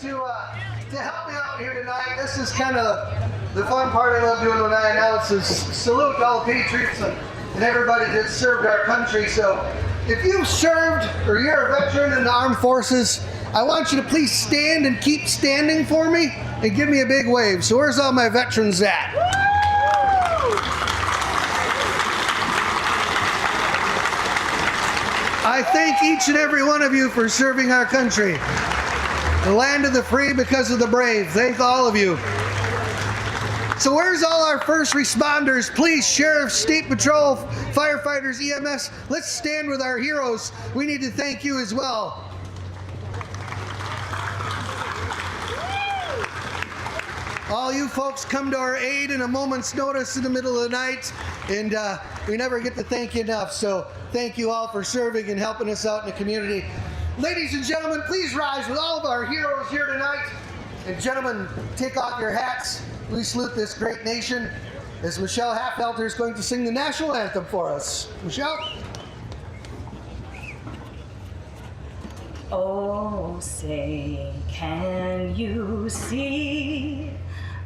to help me out here tonight. This is kind of the fun part I love doing when I announce is salute all the patriots and everybody that served our country. So if you've served or you're a veteran in the armed forces, I want you to please stand and keep standing for me and give me a big wave. So where's all my veterans at? I thank each and every one of you for serving our country. The land of the free because of the brave. Thank all of you. So where's all our first responders? Please, sheriffs, state patrol, firefighters, EMS, let's stand with our heroes. We need to thank you as well. All you folks come to our aid in a moment's notice in the middle of the night, and we never get to thank you enough. So thank you all for serving and helping us out in the community. Ladies and gentlemen, please rise with all of our heroes here tonight. And gentlemen, take off your hats. We salute this great nation as Michelle Halfelter is going to sing the national anthem for us. Michelle? Oh, say, can you see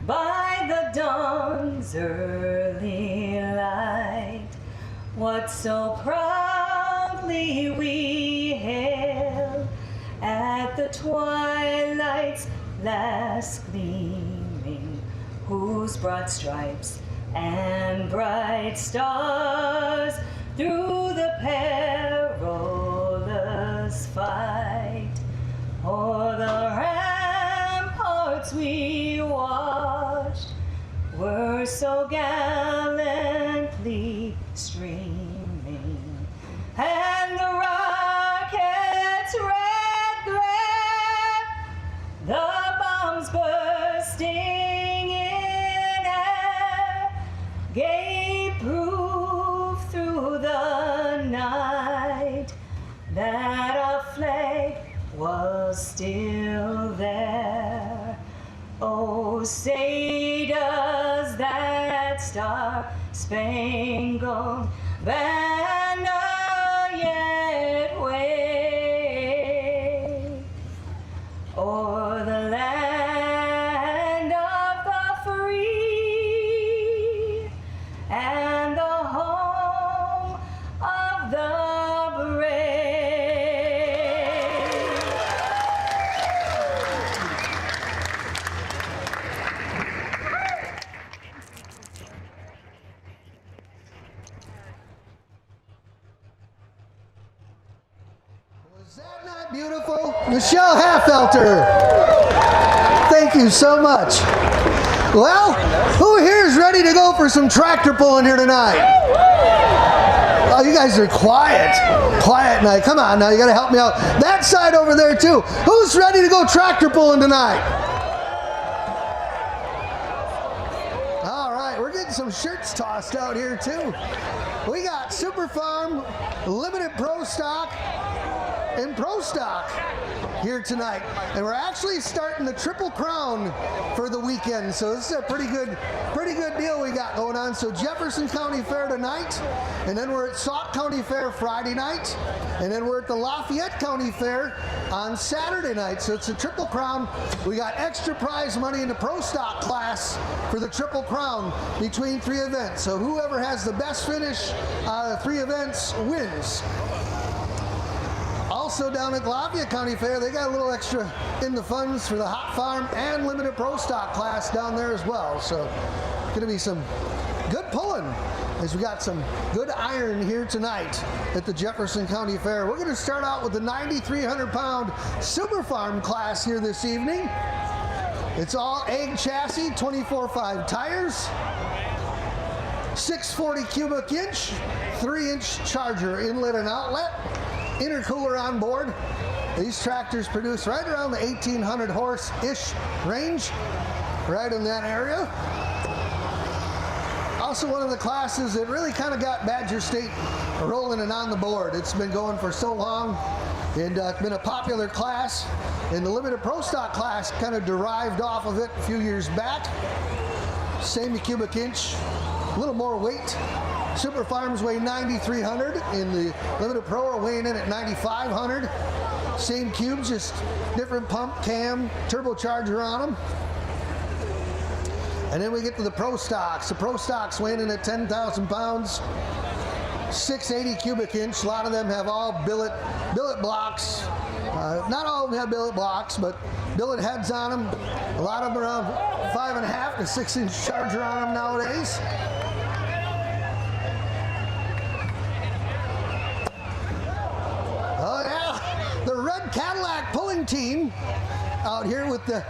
by the dawn's early light what so proudly we hailed at the twilight's last gleaming, whose broad stripes and bright stars through the perilous fight o'er the ramparts we watched were so gallantly streaming, and the rocket's red glare, the bombs bursting in air, gave proof through the night that our flag was still there. Oh, say does that star-spangled banner yet wave o'er the land of the free and the home of the brave? Was that not beautiful? Michelle Halfelter. Thank you so much. Well, who here is ready to go for some tractor pulling here tonight? Oh, you guys are quiet. Quiet night. Come on now, you gotta help me out. That side over there too. Who's ready to go tractor pulling tonight? All right, we're getting some shirts tossed out here too. We got Super Farm, Limited Pro Stock, and Pro Stock here tonight, and we're actually starting the Triple Crown for the weekend, so this is a pretty good deal we got going on. So Jefferson County Fair tonight, and then we're at Sauk County Fair Friday night, and then we're at the Lafayette County Fair on Saturday night. So it's a Triple Crown. We got extra prize money in the Pro Stock class for the Triple Crown between 3 events. So whoever has the best finish out of 3 events wins. Also down at Lafayette County Fair, they got a little extra in the funds for the Hot Farm and Limited Pro Stock class down there as well. So going to be some good pulling as we got some good iron here tonight at the Jefferson County Fair. We're going to start out with the 9,300-pound Super Farm class here this evening. It's all egg chassis, 24.5 tires, 640 cubic inch, 3-inch charger inlet and outlet, intercooler on board. These tractors produce right around the 1,800 horse-ish range, right in that area. Also one of the classes that really kind of got Badger State rolling and on the board. It's been going for so long, and it's been a popular class. And the Limited Pro Stock class kind of derived off of it a few years back. Same cubic inch, a little more weight. Super Farms weigh 9,300, and the Limited Pro are weighing in at 9,500. Same cubes, just different pump, cam, turbocharger on them. And then we get to the Pro Stocks. The Pro Stocks weighing in at 10,000 pounds, 680 cubic inch. A lot of them have all billet blocks. Not all of them have billet blocks, but billet heads on them. A lot of them around 5.5 to 6 inch charger on them nowadays. Oh yeah, the red Cadillac pulling team out here with the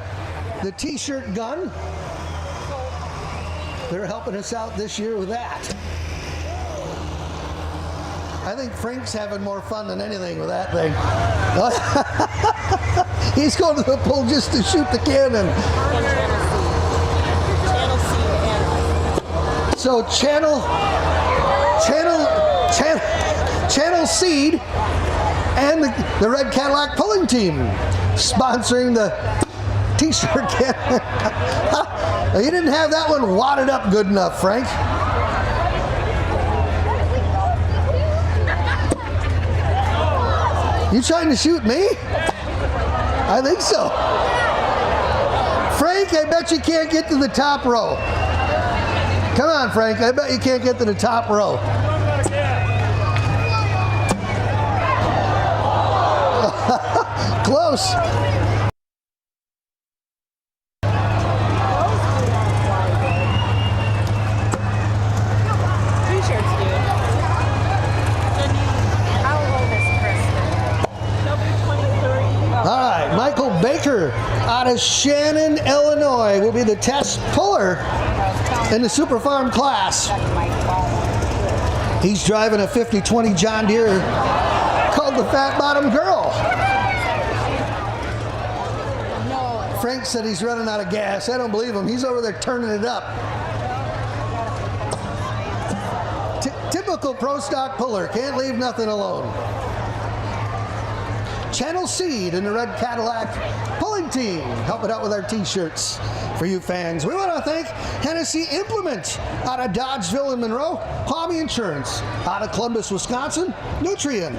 t-shirt gun. They're helping us out this year with that. I think Frank's having more fun than anything with that thing. He's going to the pool just to shoot the cannon. So Channel Seed and the Red Cadillac pulling team sponsoring the t-shirt cannon. You didn't have that one wadded up good enough, Frank. You trying to shoot me? I think so. Frank, I bet you can't get to the top row. Come on, Frank, I bet you can't get to the top row. Close. Baker out of Shannon, Illinois will be the test puller in the Super Farm class. He's driving a 50-20 John Deere called the Fat Bottom Girl. Frank said he's running out of gas. I don't believe him. He's over there turning it up. Typical Pro Stock puller. Can't leave nothing alone. Channel Seed and the Red Cadillac pulling team helping out with our t-shirts for you fans. We want to thank Hennessy Implement out of Dodgeville and Monroe, Palmy Insurance out of Columbus, Wisconsin, Nutrien,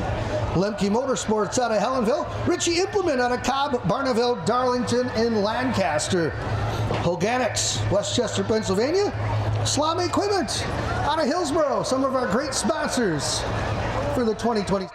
Lemke Motorsports out of Helenville, Ritchie Implement out of Cobb, Barneville, Darlington, and Lancaster, Hoganics, Westchester, Pennsylvania, Slamy Equipment out of Hillsboro, some of our great sponsors for the 2020.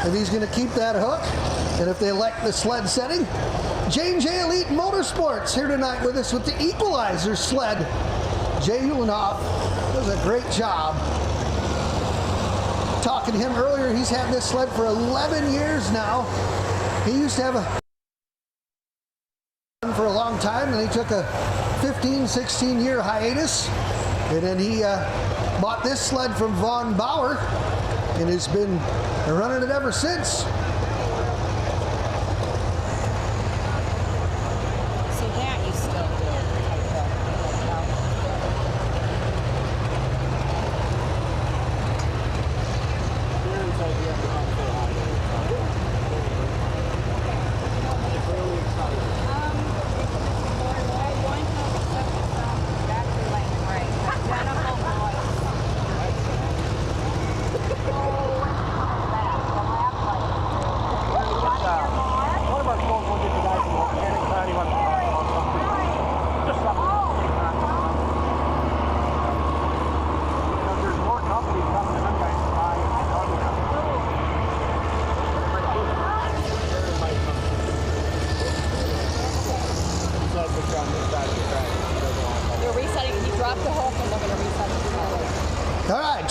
If he's going to keep that hook, and if they like the sled setting, J&J Elite Motorsports here tonight with us with the Equalizer sled. Jay Ulanoff does a great job. Talking to him earlier, he's had this sled for 11 years now. He used to have a for a long time, and he took a 15, 16-year hiatus, and then he bought this sled from Vaughn Bauer, and has been running it ever since. So that you still do.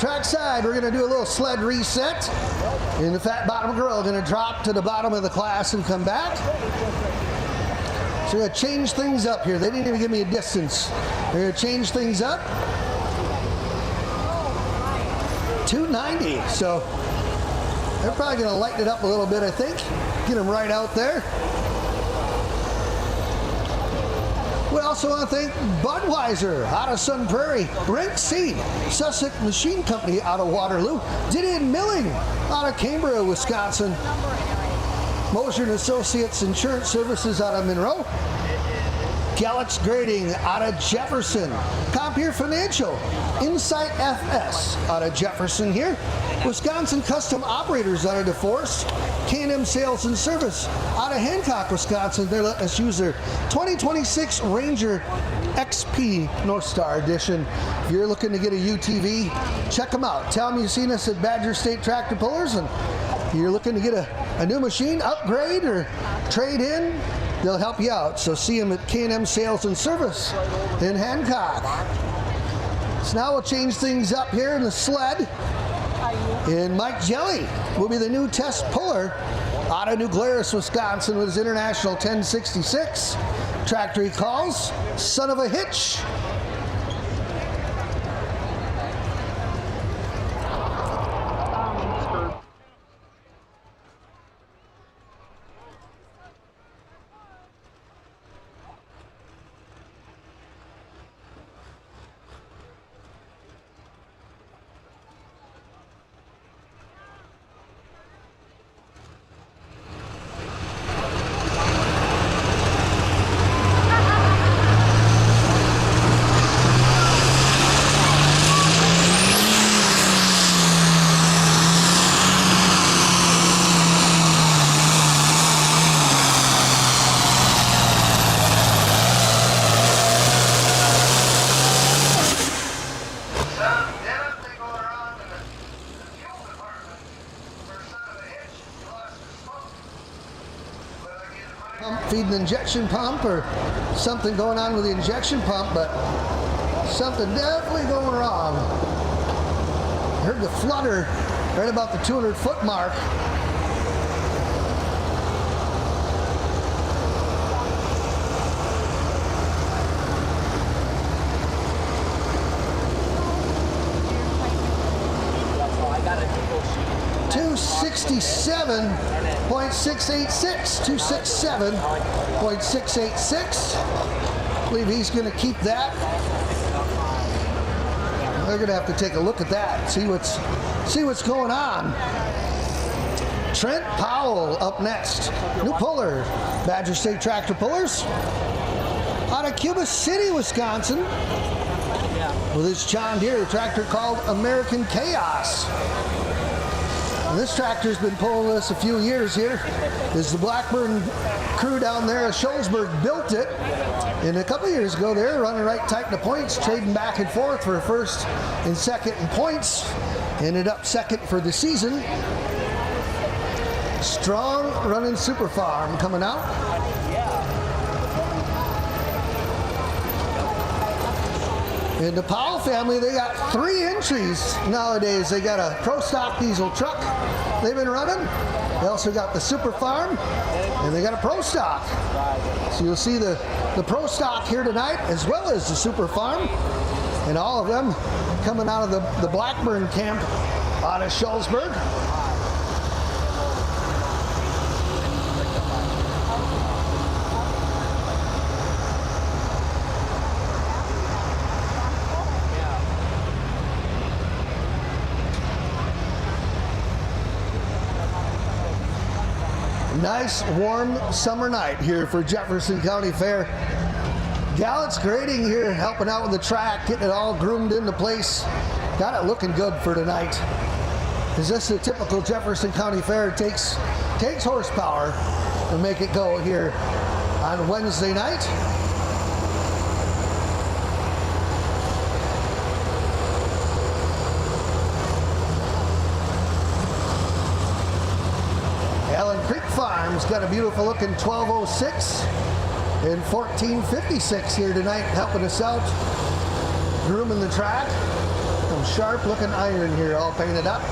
trackside, we're going to do a little sled reset. And the fat bottom girl going to drop to the bottom of the class and come back. So we're going to change things up here. They didn't even give me a distance. They're going to change things up. 290. So they're probably going to lighten it up a little bit, I think. Get them right out there. We also want to thank Budweiser out of Sun Prairie, Rank C, Sussex Machine Company out of Waterloo, Didion Milling out of Cambria, Wisconsin, Mosher & Associates Insurance Services out of Monroe, Galax Grading out of Jefferson, Compeer Financial, Insight FS out of Jefferson here, Wisconsin Custom Operators out of DeForest, K&M Sales and Service out of Hancock, Wisconsin. They're letting us use their 2026 Ranger XP North Star Edition. If you're looking to get a UTV, check them out. Tell them you've seen us at Badger State Tractor Pullers, and you're looking to get a new machine, upgrade, or trade in, they'll help you out. So see them at K&M Sales and Service in Hancock. So now we'll change things up here in the sled. And Mike Jelly will be the new test puller out of New Glarus, Wisconsin with his International 1066. Tractor he calls Son of a Hitch. Feeding the injection pump or something going on with the injection pump, but something definitely going wrong. I heard the flutter right about the 200-foot mark. .686. I believe he's going to keep that. They're going to have to take a look at that, see what's going on. Trent Powell up next. New puller, Badger State Tractor Pullers out of Cuba City, Wisconsin, with his John Deere tractor called American Chaos. And this tractor's been pulling this a few years here. Is the Blackburn crew down there at Shullsburg built it. And a couple years ago, they were running right tight to points, trading back and forth for first and second in points. Ended up second for the season. Strong running super farm coming out. In the Powell family, they got 3 entries nowadays. They got a Pro Stock diesel truck they've been running. They also got the Super Farm, and they got a Pro Stock. So you'll see the Pro Stock here tonight, as well as the Super Farm, and all of them coming out of the Blackburn camp out of Shullsburg. Nice warm summer night here for Jefferson County Fair. Galax Grading here helping out with the track, getting it all groomed into place. Got it looking good for tonight. Is this a typical Jefferson County Fair? It takes horsepower to make it go here on Wednesday night. Farm's got a beautiful looking 1206 and 1456 here tonight, helping us out, grooming the track. Some sharp looking iron here, all painted up.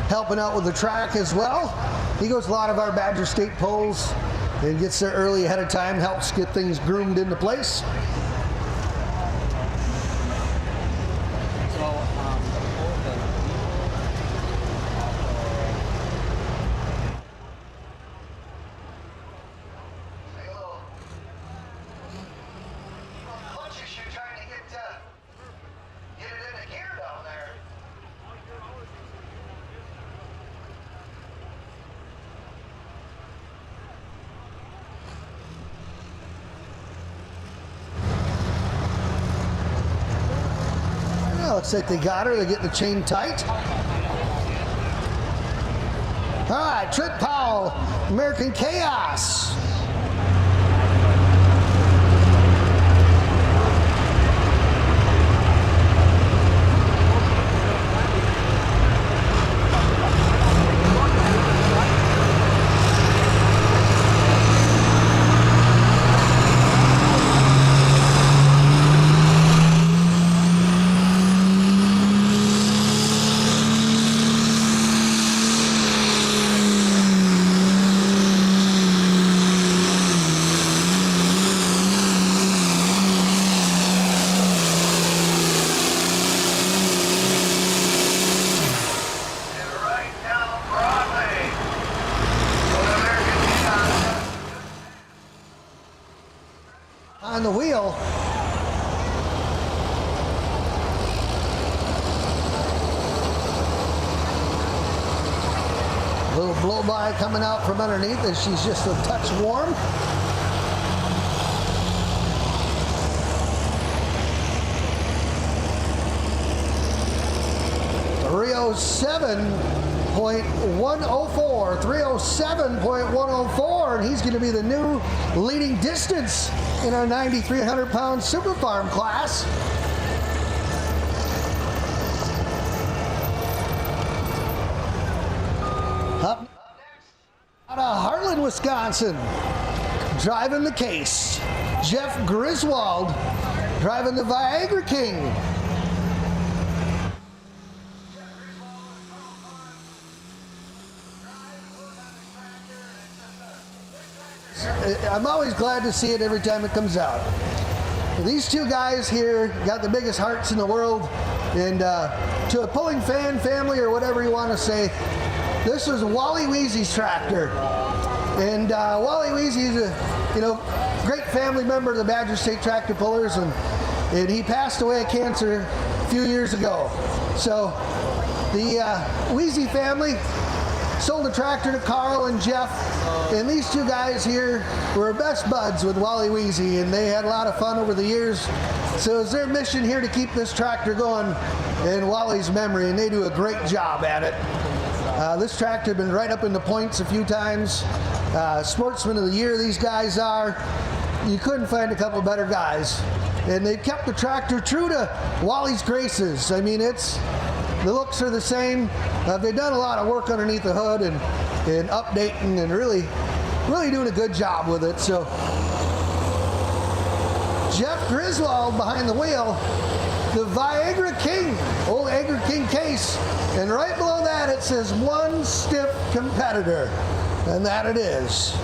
Helping out with the track as well. He goes a lot of our Badger State polls and gets there early ahead of time, helps get things groomed into place. Looks like they got her. They're getting the chain tight. All right, Trent Powell, American Chaos. On the wheel. A little blow by coming out from underneath as she's just a touch warm. Rio 7.104, 307.104, and he's going to be the new leading distance in our 9,300-pound Super Farm class. Up next, out of Harlan, Wisconsin, driving the case, Jeff Griswold, driving the Viagra King. I'm always glad to see it every time it comes out. These two guys here got the biggest hearts in the world, and to a pulling fan family or whatever you want to say, this was Wally Weezy's tractor, and Wally Weezy is a great family member of the Badger State Tractor Pullers, and he passed away of cancer a few years ago. So the Weezy family sold the tractor to Carl and Jeff, and these two guys here were best buds with Wally Weezy, and they had a lot of fun over the years. So it's their mission here to keep this tractor going in Wally's memory, and they do a great job at it. This tractor has been right up in the points a few times. Sportsman of the Year, these guys are. You couldn't find a couple better guys. And they've kept the tractor true to Wally's graces. I mean, the looks are the same. They've done a lot of work underneath the hood and updating and really doing a good job with it. So Jeff Griswold behind the wheel, the Viagra King, old Viagra King case. And right below that it says one stiff competitor. And that it is.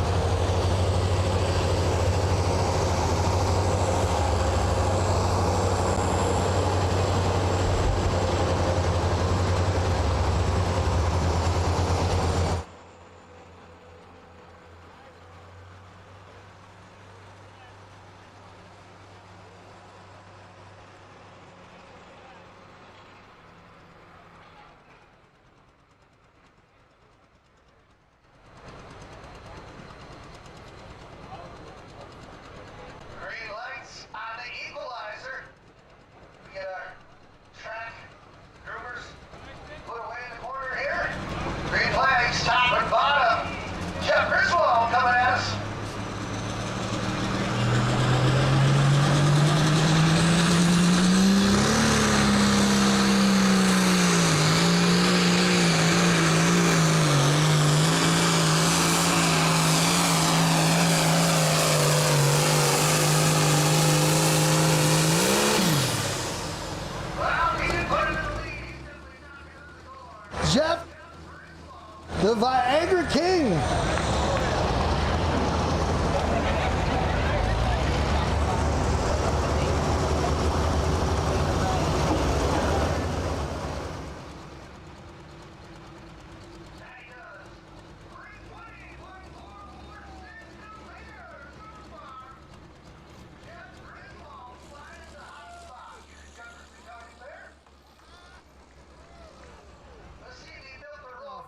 Viagra King.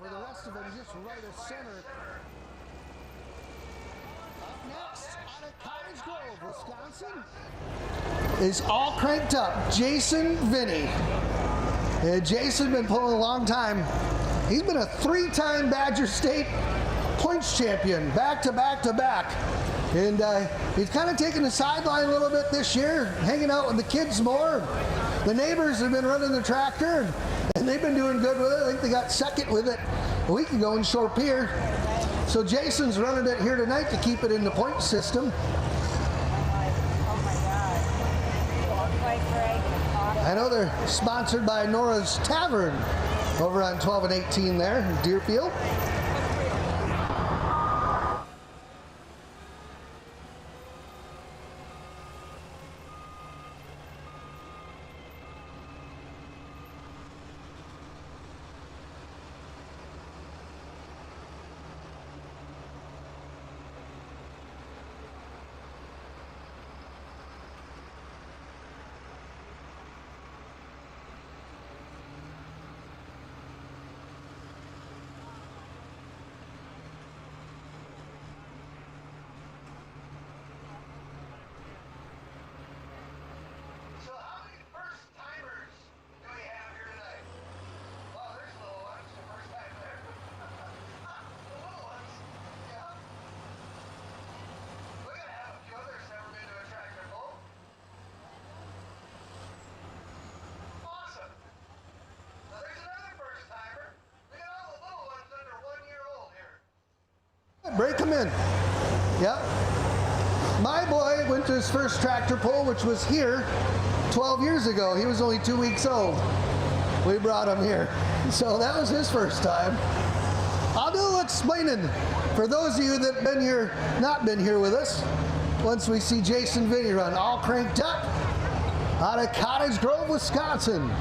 For the rest of them, just right of center. Up next, out of Cottage Grove, Wisconsin, is all cranked up, Jason Vinny. Jason's been pulling a long time. He's been a 3-time Badger State points champion, back to back to back. And he's kind of taken the sideline a little bit this year, hanging out with the kids more. The neighbors have been running the tractor, and they've been doing good with it. I think they got second with it a week ago in Shore Pier. So Jason's running it here tonight to keep it in the point system. I know they're sponsored by Nora's Tavern over on 12 and 18 there in Deerfield. Break them in. Yep. My boy went to his first tractor pull, which was here 12 years ago. He was only 2 weeks old. We brought him here. So that was his first time. I'll do a little explaining for those of you that have been here, not been here with us, once we see Jason Vinny run, all cranked up out of Cottage Grove, Wisconsin.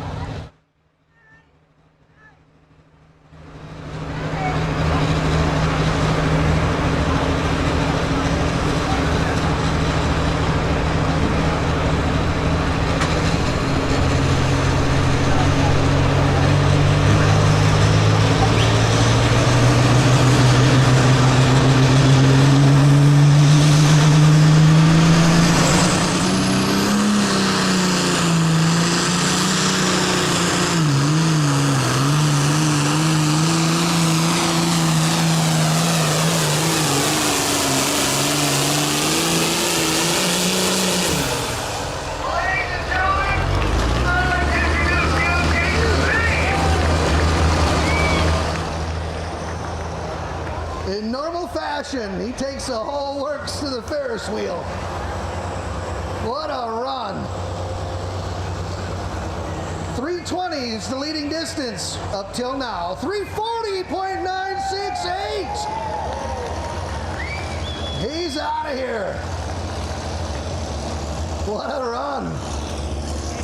In normal fashion, he takes the whole works to the Ferris wheel. What a run. 320 is the leading distance up till now. 340.968. He's out of here. What a run.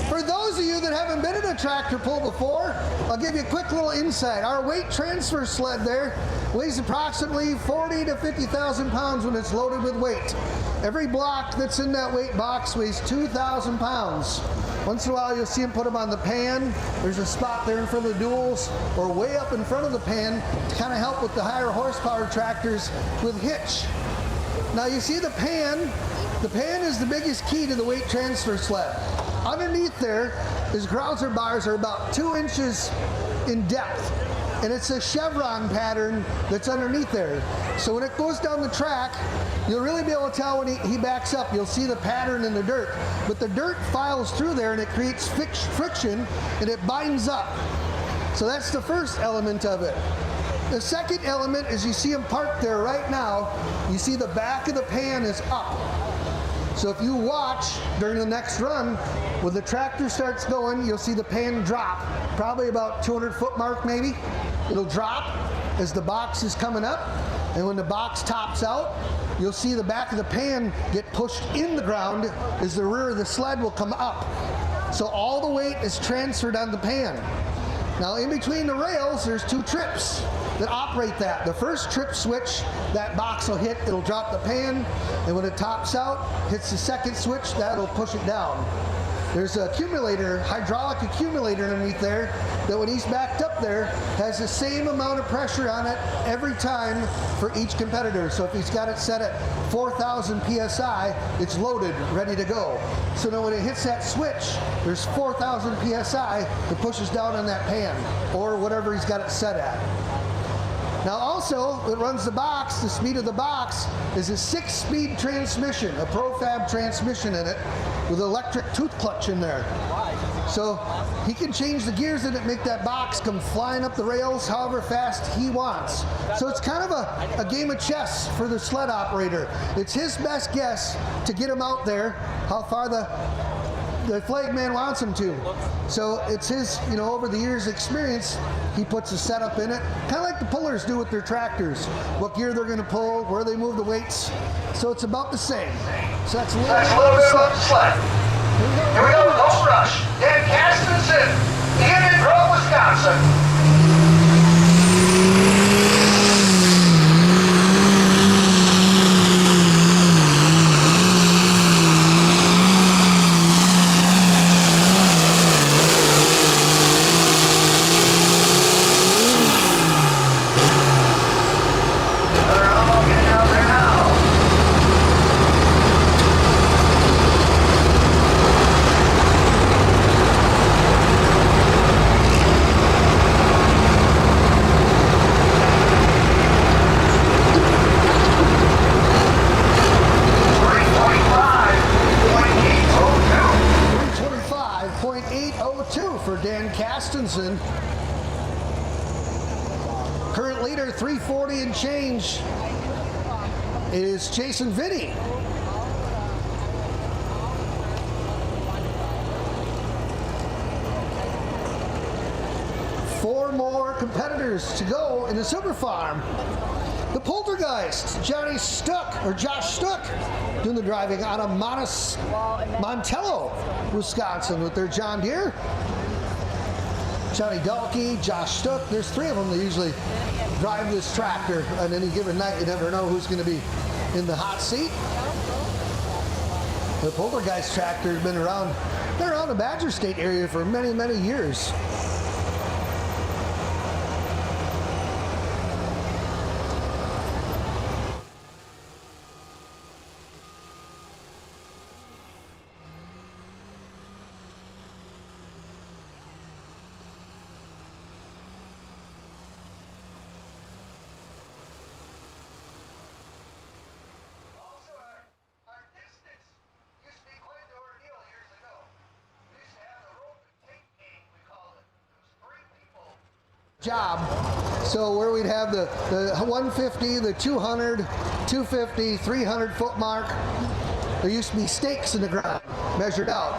For those of you that haven't been in a tractor pull before, I'll give you a quick little insight. Our weight transfer sled there weighs approximately 40 to 50,000 pounds when it's loaded with weight. Every block that's in that weight box weighs 2,000 pounds. Once in a while you'll see them put them on the pan. There's a spot there in front of the duals or way up in front of the pan to kind of help with the higher horsepower tractors with hitch. Now you see the pan. The pan is the biggest key to the weight transfer sled. Underneath there is grouser bars are about 2 inches in depth. And it's a chevron pattern that's underneath there. So when it goes down the track, you'll really be able to tell when he backs up. You'll see the pattern in the dirt. But the dirt files through there and it creates friction and it binds up. So that's the first element of it. The second element is you see him parked there right now. You see the back of the pan is up. So if you watch during the next run, when the tractor starts going, you'll see the pan drop, probably about 200-foot mark maybe. It'll drop, as the box is coming up, and when the box tops out, you'll see the back of the pan get pushed in the ground as the rear of the sled will come up. So all the weight is transferred on the pan. Now in between the rails, there's 2 trips that operate that. The first trip switch, that box will hit, it'll drop the pan, and when it tops out, hits the second switch, that'll push it down. There's an accumulator, hydraulic accumulator underneath there, that when he's backed up there, has the same amount of pressure on it every time for each competitor. So if he's got it set at 4,000 PSI, it's loaded, ready to go. So now when it hits that switch, there's 4,000 PSI that pushes down on that pan, or whatever he's got it set at. Now also, it runs the box, the speed of the box is a 6-speed transmission, a ProFab transmission in it, with electric tooth clutch in there. So he can change the gears in it, make that box come flying up the rails however fast he wants. So it's kind of a game of chess for the sled operator. It's his best guess to get him out there, how far the flag man wants him to. So it's his, over the years experience, he puts a setup in it, kind of like the pullers do with their tractors. What gear they're going to pull, where they move the weights. So it's about the same. So that's a little bit about the sled. Here we go, Home Rush. Dan Castenson, in Grove, Wisconsin. Current leader, 340 and change, is chasing Vinny. Four more competitors to go in the Super Farm. The Poltergeist, Josh Stuck, doing the driving out of Montello, Wisconsin, with their John Deere. Johnny Dalkey, Josh Stuck, there's 3 of them that usually drive this tractor. On any given night, you never know who's going to be in the hot seat. The Poltergeist tractor has been around the Badger State area for many, many years. Job. So where we'd have the 150, the 200, 250, 300 foot mark, there used to be stakes in the ground measured out.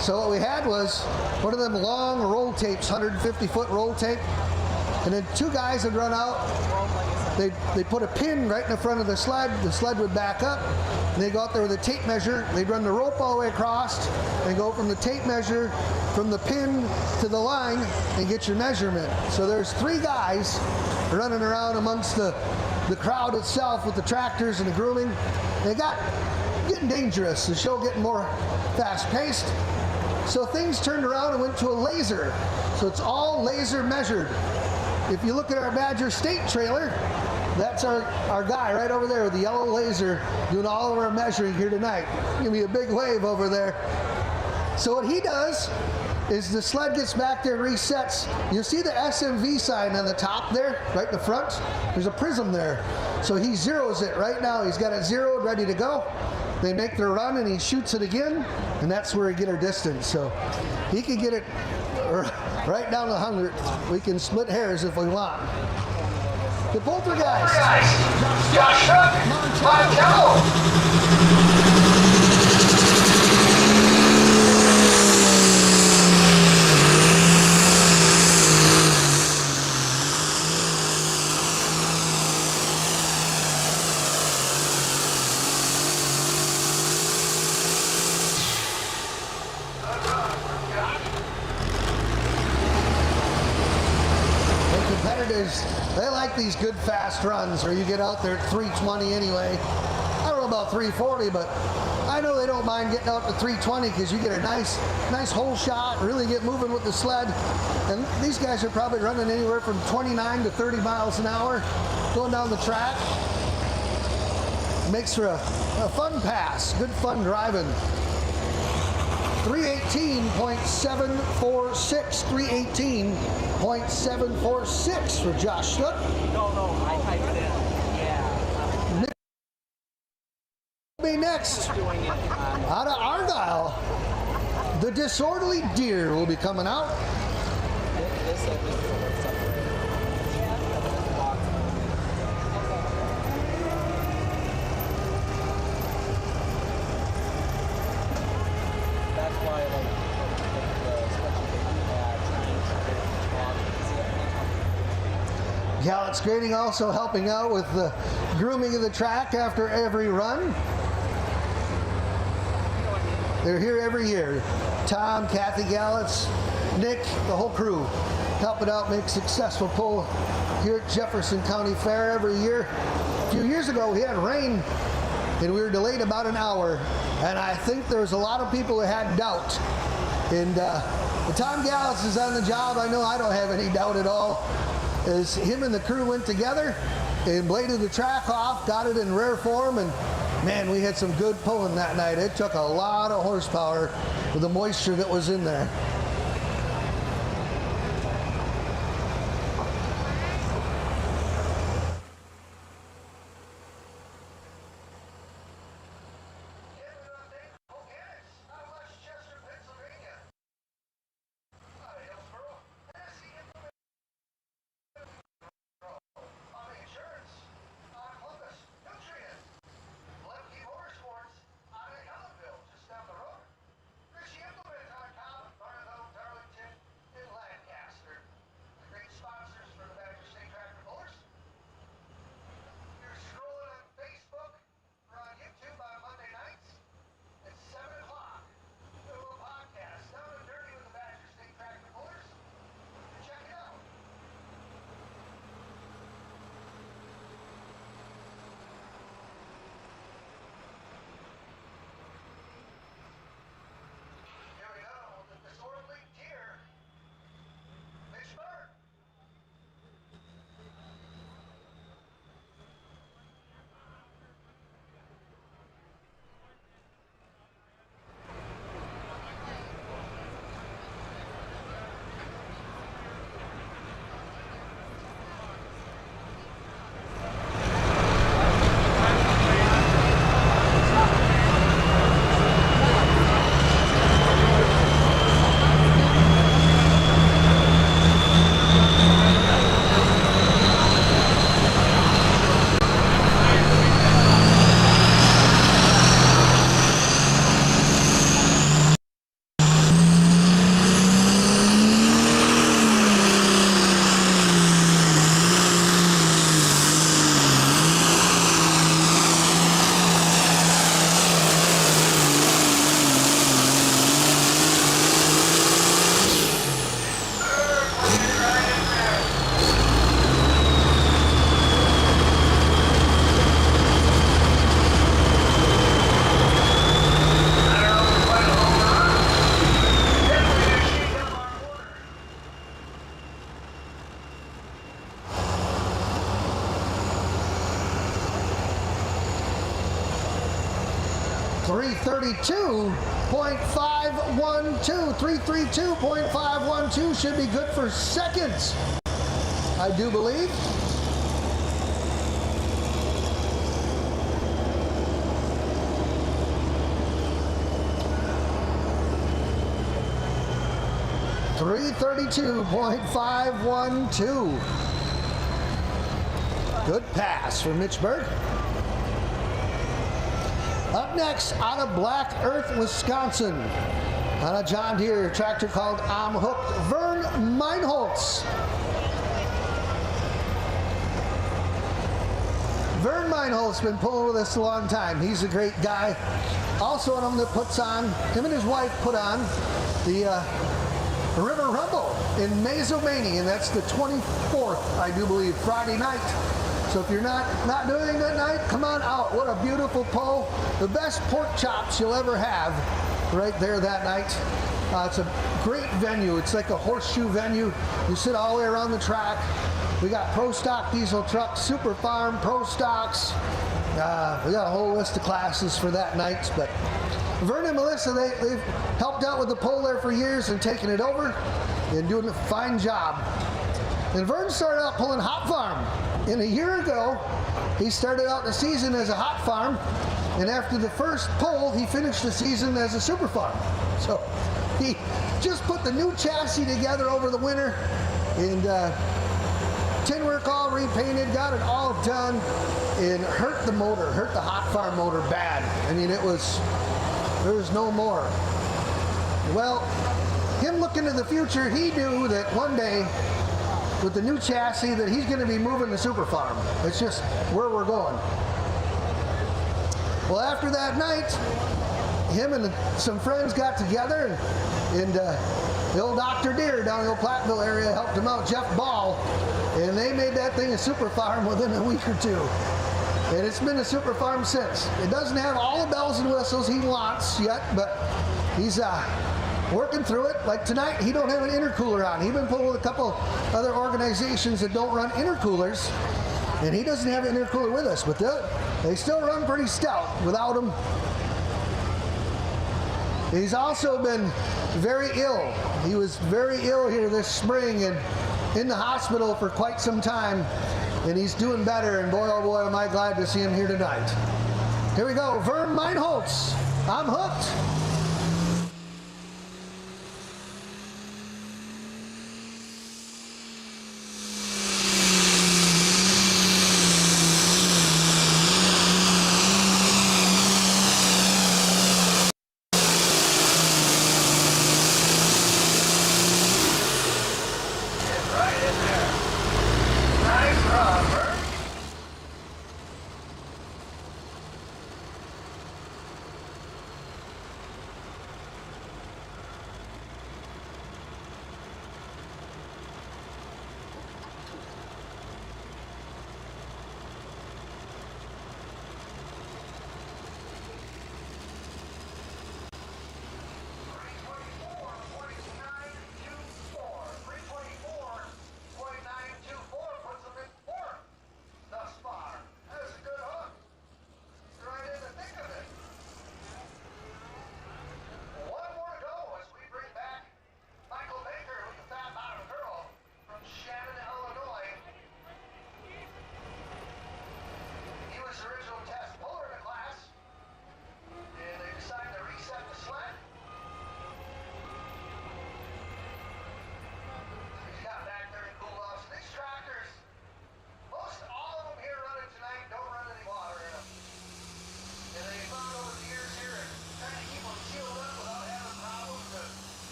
So what we had was one of them long roll tapes, 150 foot roll tape, and then 2 guys would run out. They put a pin right in the front of the sled would back up, and they'd go out there with a tape measure, they'd run the rope all the way across, and go from the tape measure, from the pin to the line, and get your measurement. So there's 3 guys running around amongst the crowd itself with the tractors and the grooming. They got getting dangerous, the show getting more fast-paced. So things turned around and went to a laser. So it's all laser measured. If you look at our Badger State trailer, that's our guy right over there with the yellow laser doing all of our measuring here tonight. Give me a big wave over there. So what he does is the sled gets back there and resets. You'll see the SMV sign on the top there, right in the front. There's a prism there. So he zeroes it right now. He's got it zeroed, ready to go. They make their run and he shoots it again, and that's where he get our distance. So he can get it right down to 100. We can split hairs if we want. The Poltergeist. Josh Stuck, Montello. boys, they like these good fast runs where you get out there at 320 anyway. I don't know about 340, but I know they don't mind getting out to 320 because you get a nice hole shot, really get moving with the sled. And these guys are probably running anywhere from 29 to 30 miles an hour going down the track. Makes for a fun pass, good fun driving. 318.746, 318.746 for Josh Schluck. No, I typed it in. Yeah. Be next, Doing it on out of Argyle, the Disorderly Deer will be coming out. this That's why, like the spreadsheet that you had, Gallett's Grading also helping out with the grooming of the track after every run. They're here every year. Tom, Kathy Gallett's, Nick, the whole crew helping out make successful pull here at Jefferson County Fair every year. A few years ago we had rain and we were delayed about an hour, and I think there was a lot of people who had doubt. And Tom Gallett's is on the job. I know I don't have any doubt at all. As him and the crew went together and bladed the track off, got it in rare form, and man, we had some good pulling that night. It took a lot of horsepower with the moisture that was in there. .512, 332.512 should be good for seconds, I do believe. .512. Good pass for Mitch Berg. Up next, out of Black Earth, Wisconsin, on a John Deere tractor called I'm Hooked, Vern Meinholz. Vern Meinholz has been pulling with us a long time. He's a great guy. Also one of them that puts on, him and his wife put on the River Rumble in Mazomanie, and that's the 24th, I do believe, Friday night. So if you're not doing anything that night, come on out. What a beautiful pull. The best pork chops you'll ever have right there that night. It's a great venue. It's like a horseshoe venue. You sit all the way around the track. We got Pro Stock diesel trucks, Super Farm, Pro Stocks. We got a whole list of classes for that night. But Vern and Melissa, they've helped out with the pole there for years and taking it over and doing a fine job. And Vern started out pulling hop farm. And a year ago, he started out the season as a hop farm. And after the first pull, he finished the season as a super farm. So he just put the new chassis together over the winter, and tin work all repainted, got it all done, and hurt the motor, hurt the hot farm motor bad. I mean, there was no more. Well, him looking to the future, he knew that one day with the new chassis that he's going to be moving to super farm. It's just where we're going. Well, after that night, him and some friends got together, and the old Dr. Deere down in the old Platteville area helped him out, Jeff Ball, and they made that thing a super farm within a week or two. And it's been a super farm since. It doesn't have all the bells and whistles he wants yet, but he's working through it. Like tonight, he don't have an intercooler on. He's been pulling with a couple other organizations that don't run intercoolers, and he doesn't have an intercooler with us, but they still run pretty stout without him. He's also been very ill. He was very ill here this spring and in the hospital for quite some time, and he's doing better, and boy, oh boy, am I glad to see him here tonight. Here we go, Vern Meinholz. I'm hooked.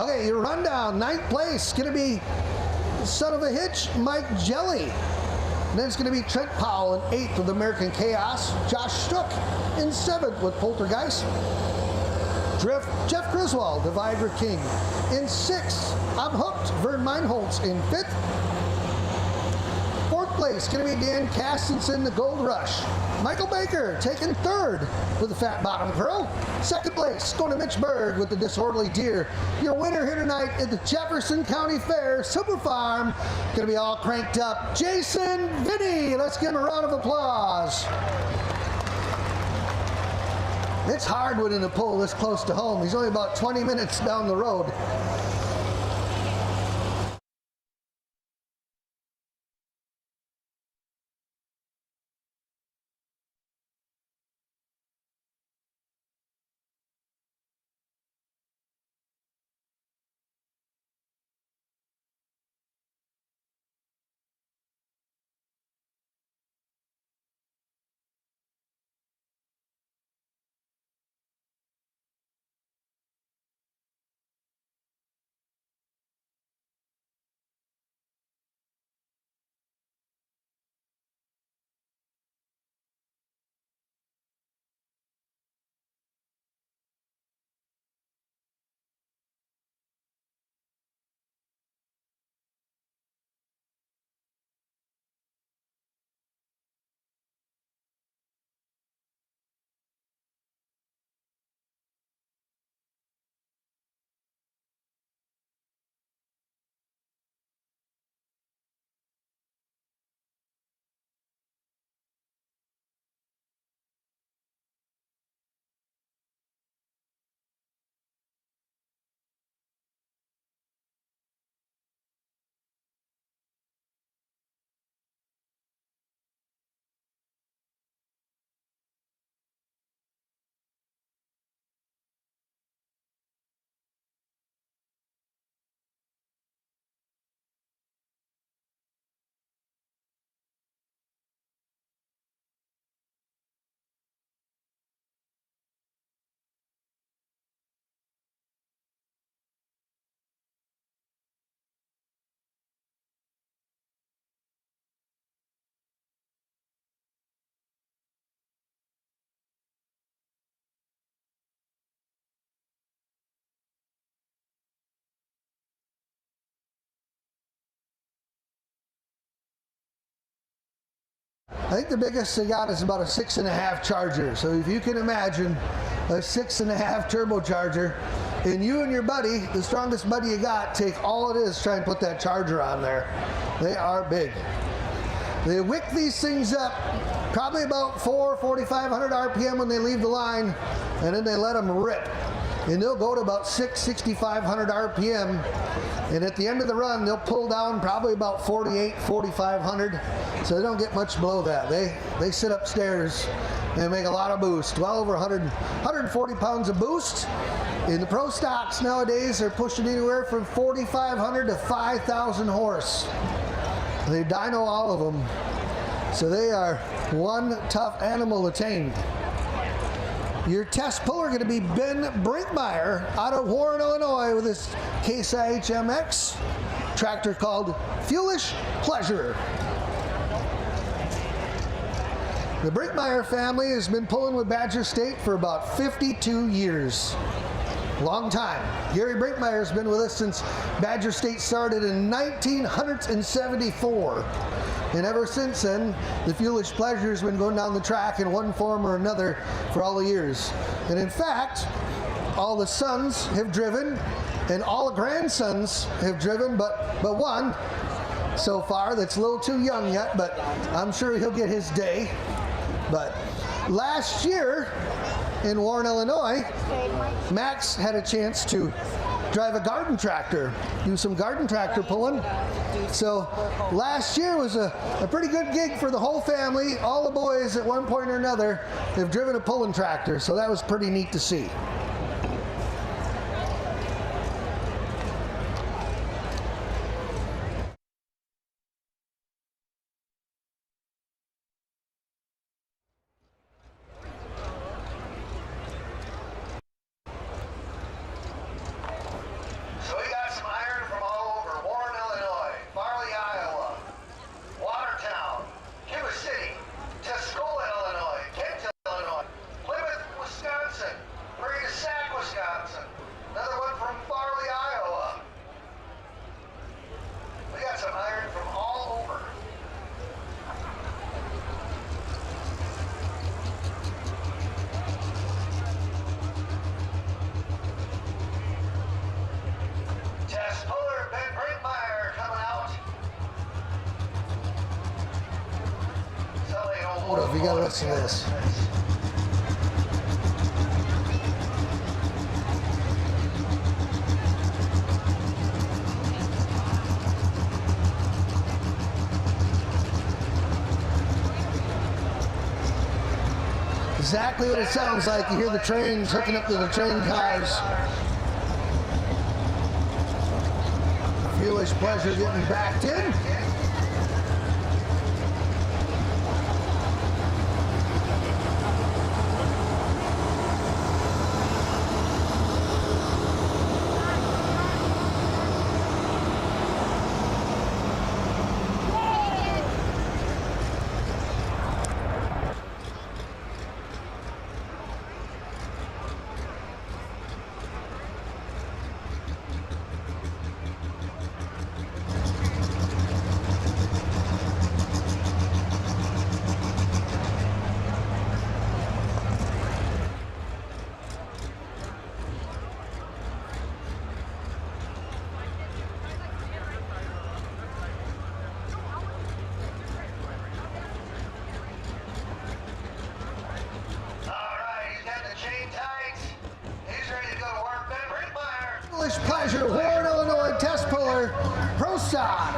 Okay, your rundown. 9th place going to be Son of a Hitch, Mike Jelly. And then it's going to be Trent Powell in 8th with American Chaos. Josh Stuck in 7th with Poltergeist. Jeff Griswold, the Viagra King, in 6th. I'm Hooked, Vern Meinholz in 5th. 4th place going to be Dan Castenson, the Gold Rush. Michael Baker taking 3rd with the Fat Bottom Crow. 2nd place going to Mitch Berg with the Disorderly Deer. Your winner here tonight at the Jefferson County Fair, Super Farm, going to be all cranked up, Jason Vinny. Let's give him a round of applause. It's hard winning a pull this close to home. He's only about 20 minutes down the road. I think the biggest they got is about a 6.5 Charger. So if you can imagine a 6.5 turbocharger, and you and your buddy, the strongest buddy you got, take all it is, try and put that Charger on there. They are big. They wick these things up probably about 4,500 RPM when they leave the line, and then they let them rip. And they'll go to about 6,500 RPM. And at the end of the run, they'll pull down probably about 4,500. So they don't get much below that. They sit upstairs and make a lot of boost. Well over 140 pounds of boost. In the pro stocks nowadays, they're pushing anywhere from 4,500 to 5,000 horse. They dyno all of them. So they are one tough animal to tame. Your test puller going to be Ben Brinkmeyer out of Warren, Illinois with his Case IH MX tractor called Fuelish Pleasure. The Brinkmeyer family has been pulling with Badger State for about 52 years. Long time. Gary Brinkmeyer has been with us since Badger State started in 1974. And ever since then, the Fuelish Pleasure has been going down the track in one form or another for all the years. And in fact, all the sons have driven, and all the grandsons have driven, but one so far that's a little too young yet, but I'm sure he'll get his day. But last year in Warren, Illinois, Max had a chance to drive a garden tractor, do some garden tractor pulling. So last year was a pretty good gig for the whole family. All the boys at one point or another have driven a pulling tractor, so that was pretty neat to see. So love. You gotta listen to this. Exactly what it sounds like. You hear the trains hooking up to the train cars. Foolish pleasure getting backed in. Pleasure, Warren, Illinois test puller, Pro Stock.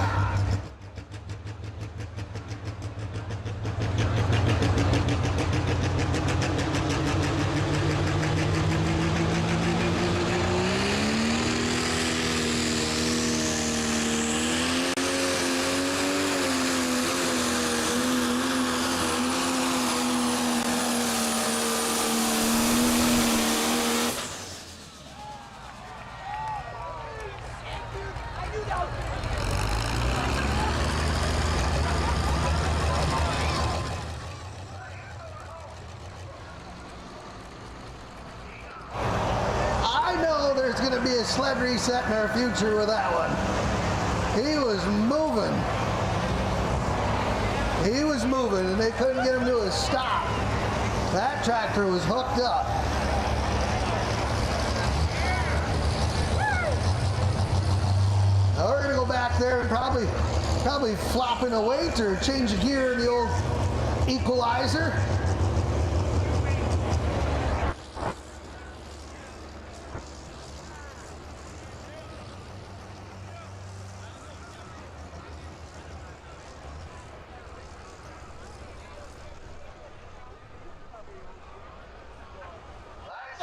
There's going to be a sled reset in our future with that one. He was moving. He was moving, and they couldn't get him to a stop. That tractor was hooked up. Now we're going to go back there and probably flop in a weight or change a gear in the old equalizer.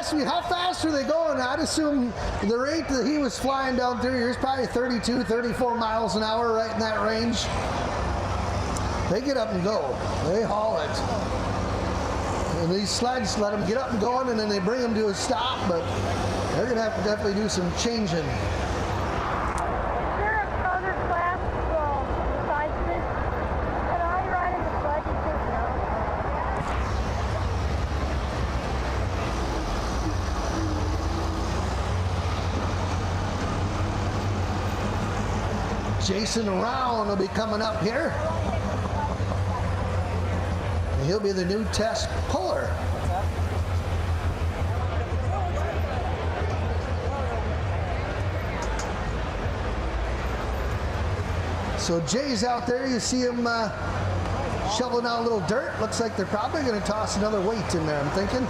I mean, how fast are they going? I'd assume the rate that he was flying down through here is probably 32, 34 miles an hour, right in that range. They get up and go. They haul it. And these sleds let them get up and going, and then they bring them to a stop, but they're going to have to definitely do some changing. Jason Round will be coming up here. And he'll be the new test puller. So Jay's out there. You see him shoveling out a little dirt. Looks like they're probably going to toss another weight in there, I'm thinking.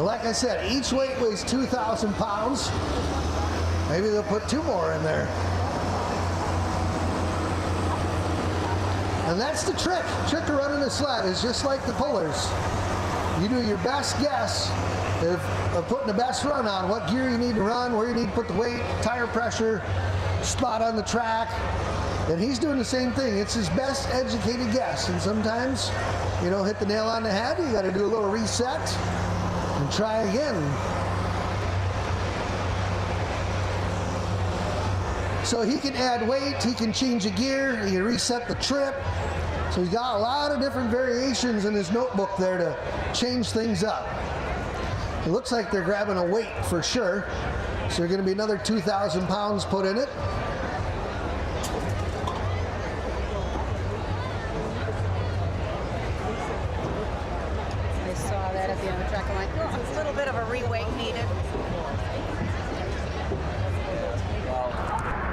Like I said, each weight weighs 2,000 pounds. Maybe they'll put 2 more in there. And that's the trick. Trick of running a sled is just like the pullers. You do your best guess of putting the best run on, what gear you need to run, where you need to put the weight, tire pressure, spot on the track. And he's doing the same thing. It's his best educated guess. And sometimes you don't hit the nail on the head. You got to do a little reset and try again. So he can add weight, he can change a gear, he can reset the trip. So he's got a lot of different variations in his notebook there to change things up. It looks like they're grabbing a weight for sure. So there's going to be another 2,000 pounds put in it. I saw that at the end of the track. I'm like, oh, it's a little bit of a re-weight needed. Well,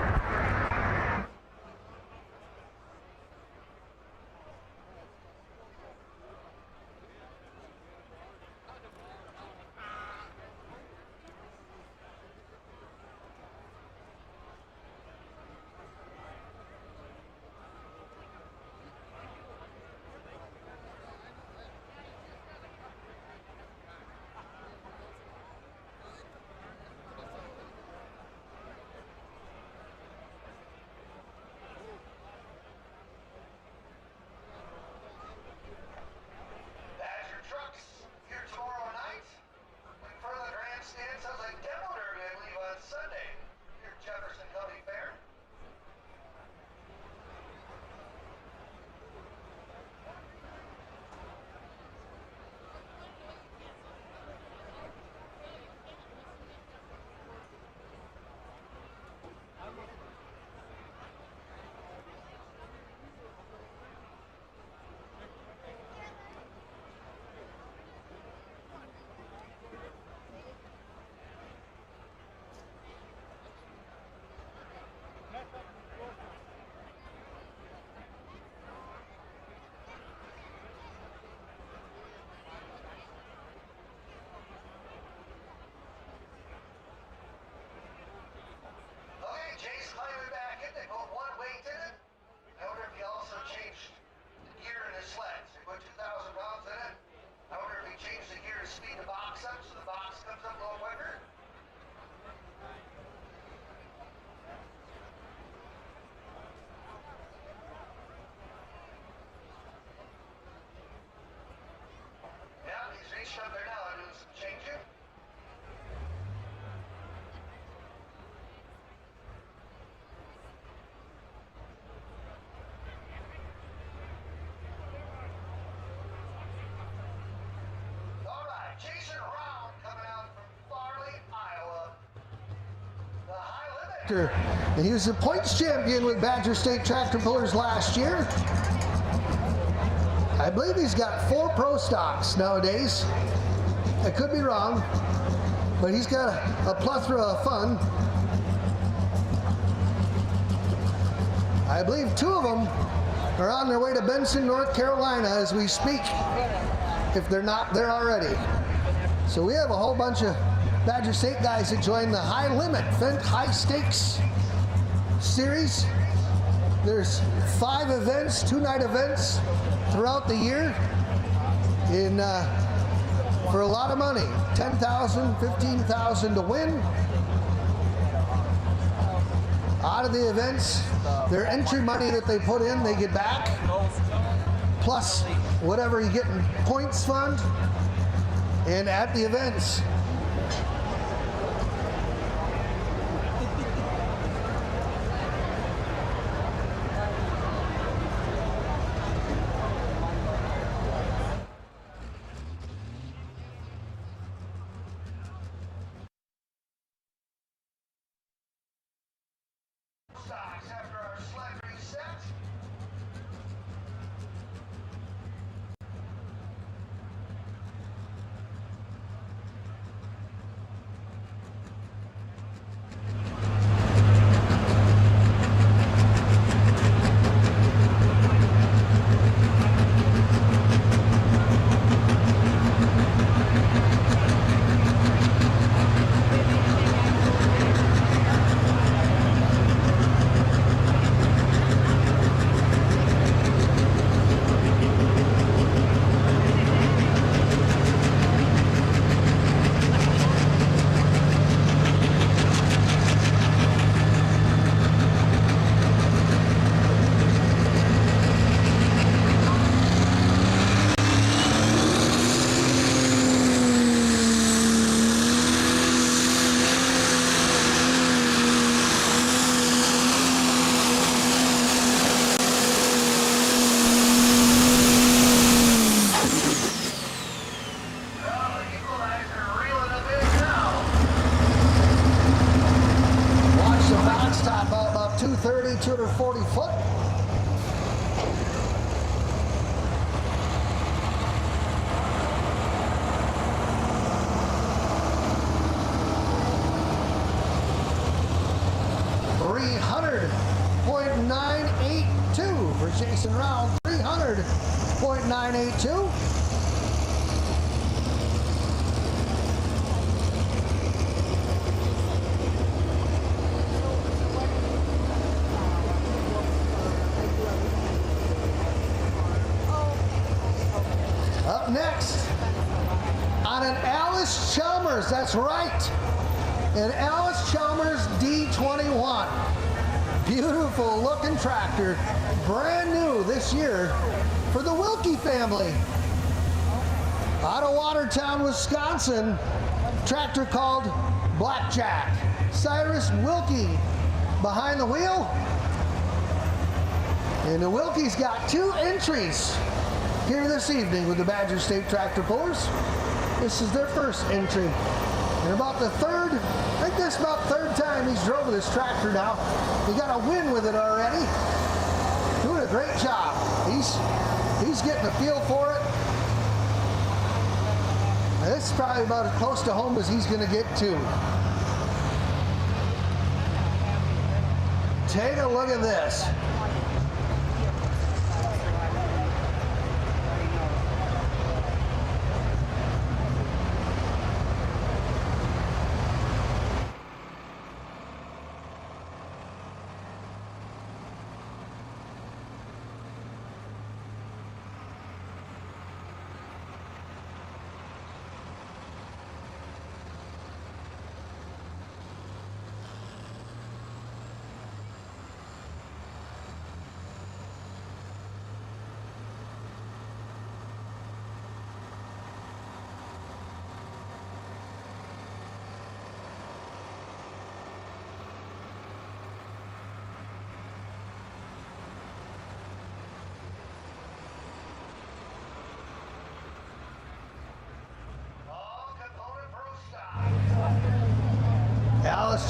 tractor. And he was the points champion with Badger State Tractor Pullers last year. I believe he's got 4 pro stocks nowadays. I could be wrong, but he's got a plethora of fun. I believe 2 of them are on their way to Benson, North Carolina as we speak, if they're not there already. So we have a whole bunch of Badger State guys that joined the High Limit Fent High Stakes series. There's 5 events, 2-night events throughout the year for a lot of money. $10,000, $15,000 to win. Out of the events, their entry money that they put in, they get back, plus whatever you get in points fund. And at the events, After our sled reset. watch the box top about 230, 240 foot. .982 for Jason Round. 300.982. Up next, on an Alice Chalmers, that's right, an Alice Chalmers D21. Beautiful looking tractor, brand new this year for the Wilkie family. Out of Watertown, Wisconsin, tractor called Blackjack. Cyrus Wilkie behind the wheel. And the Wilkie's got 2 entries here this evening with the Badger State Tractor Pullers. This is their first entry. And about the third, I think this is about the 3rd time he's drove this tractor now. He got a win with it already. Doing a great job. He's getting a feel for it. And this is probably about as close to home as he's going to get to. Take a look at this.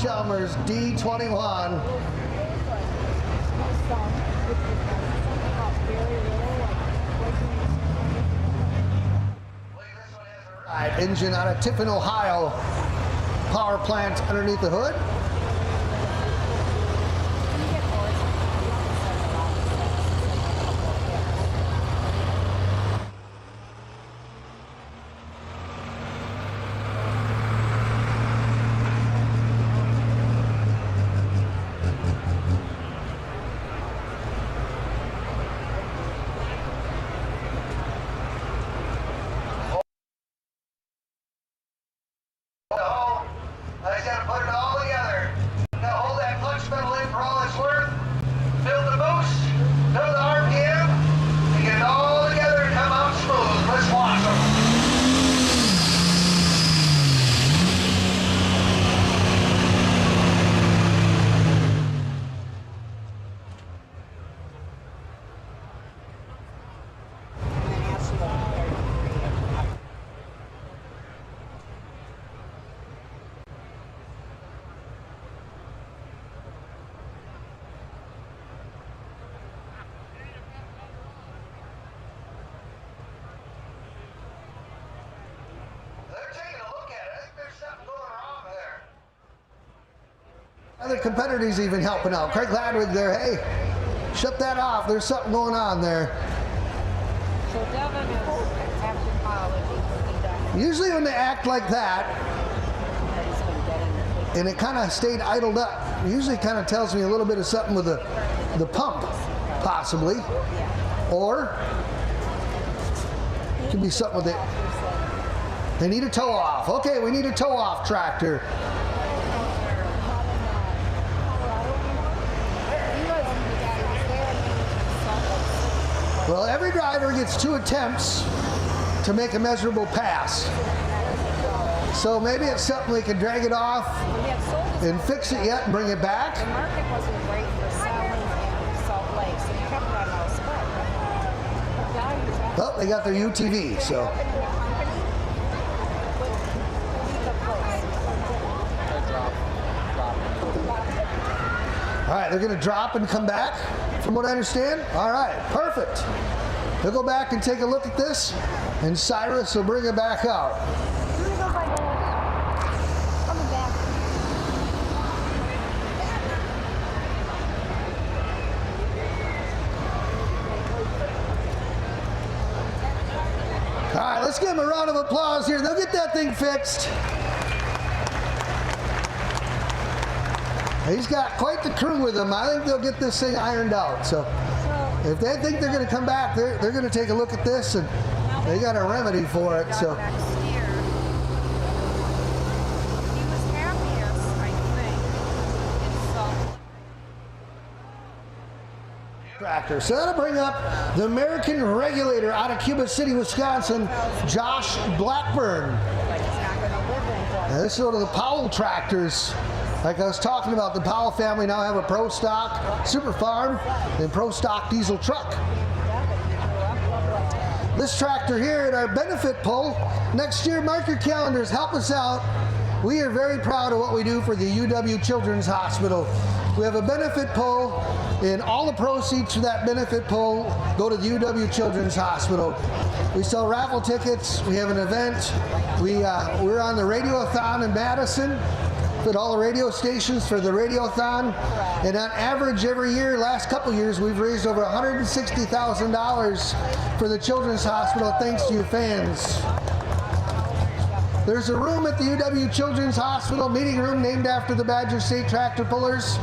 Chalmers D21. Engine out of Tiffin, Ohio. Power plant underneath the hood. I just gotta put it all together. Gotta hold that clutch pedal in for all it's worth. Build the boost, build the RPM, and get it all together and come out smooth. Let's watch them. Other competitors even helping out. Craig Ladwig there, hey, shut that off. There's something going on there. So Devin is after college. Usually when they act like that, and it kind of stayed idled up, it usually kind of tells me a little bit of something with the pump, possibly. Or it could be something with it. They need a toe off. Okay, we need a toe off tractor. Well, every driver gets 2 attempts to make a measurable pass. So maybe it's something we can drag it off and fix it yet and bring it back. The market wasn't great for selling in Salt Lake, so you kept it on all spot. Oh, they got their UTV, so. All right, they're going to drop and come back, from what I understand. All right, perfect. They'll go back and take a look at this, and Cyrus will bring it back out. All right, let's give them a round of applause here. They'll get that thing fixed. He's got quite the crew with him. I think they'll get this thing ironed out. So if they think they're going to come back, they're going to take a look at this, and they got a remedy for it. So. Tractor. So that'll bring up the American regulator out of Cuba City, Wisconsin, Josh Blackburn. Now, this is one of the Powell tractors. Like I was talking about, the Powell family now have a Pro Stock Super Farm and Pro Stock diesel truck. This tractor here at our benefit pull, next year, mark your calendars, help us out. We are very proud of what we do for the UW Children's Hospital. We have a benefit pull, and all the proceeds for that benefit pull go to the UW Children's Hospital. We sell raffle tickets, we have an event, we're on the Radiothon in Madison, at all the radio stations for the Radiothon, and on average every year, last couple years, we've raised over $160,000 for the Children's Hospital thanks to you fans. There's a room at the UW Children's Hospital, meeting room named after the Badger State Tractor Pullers.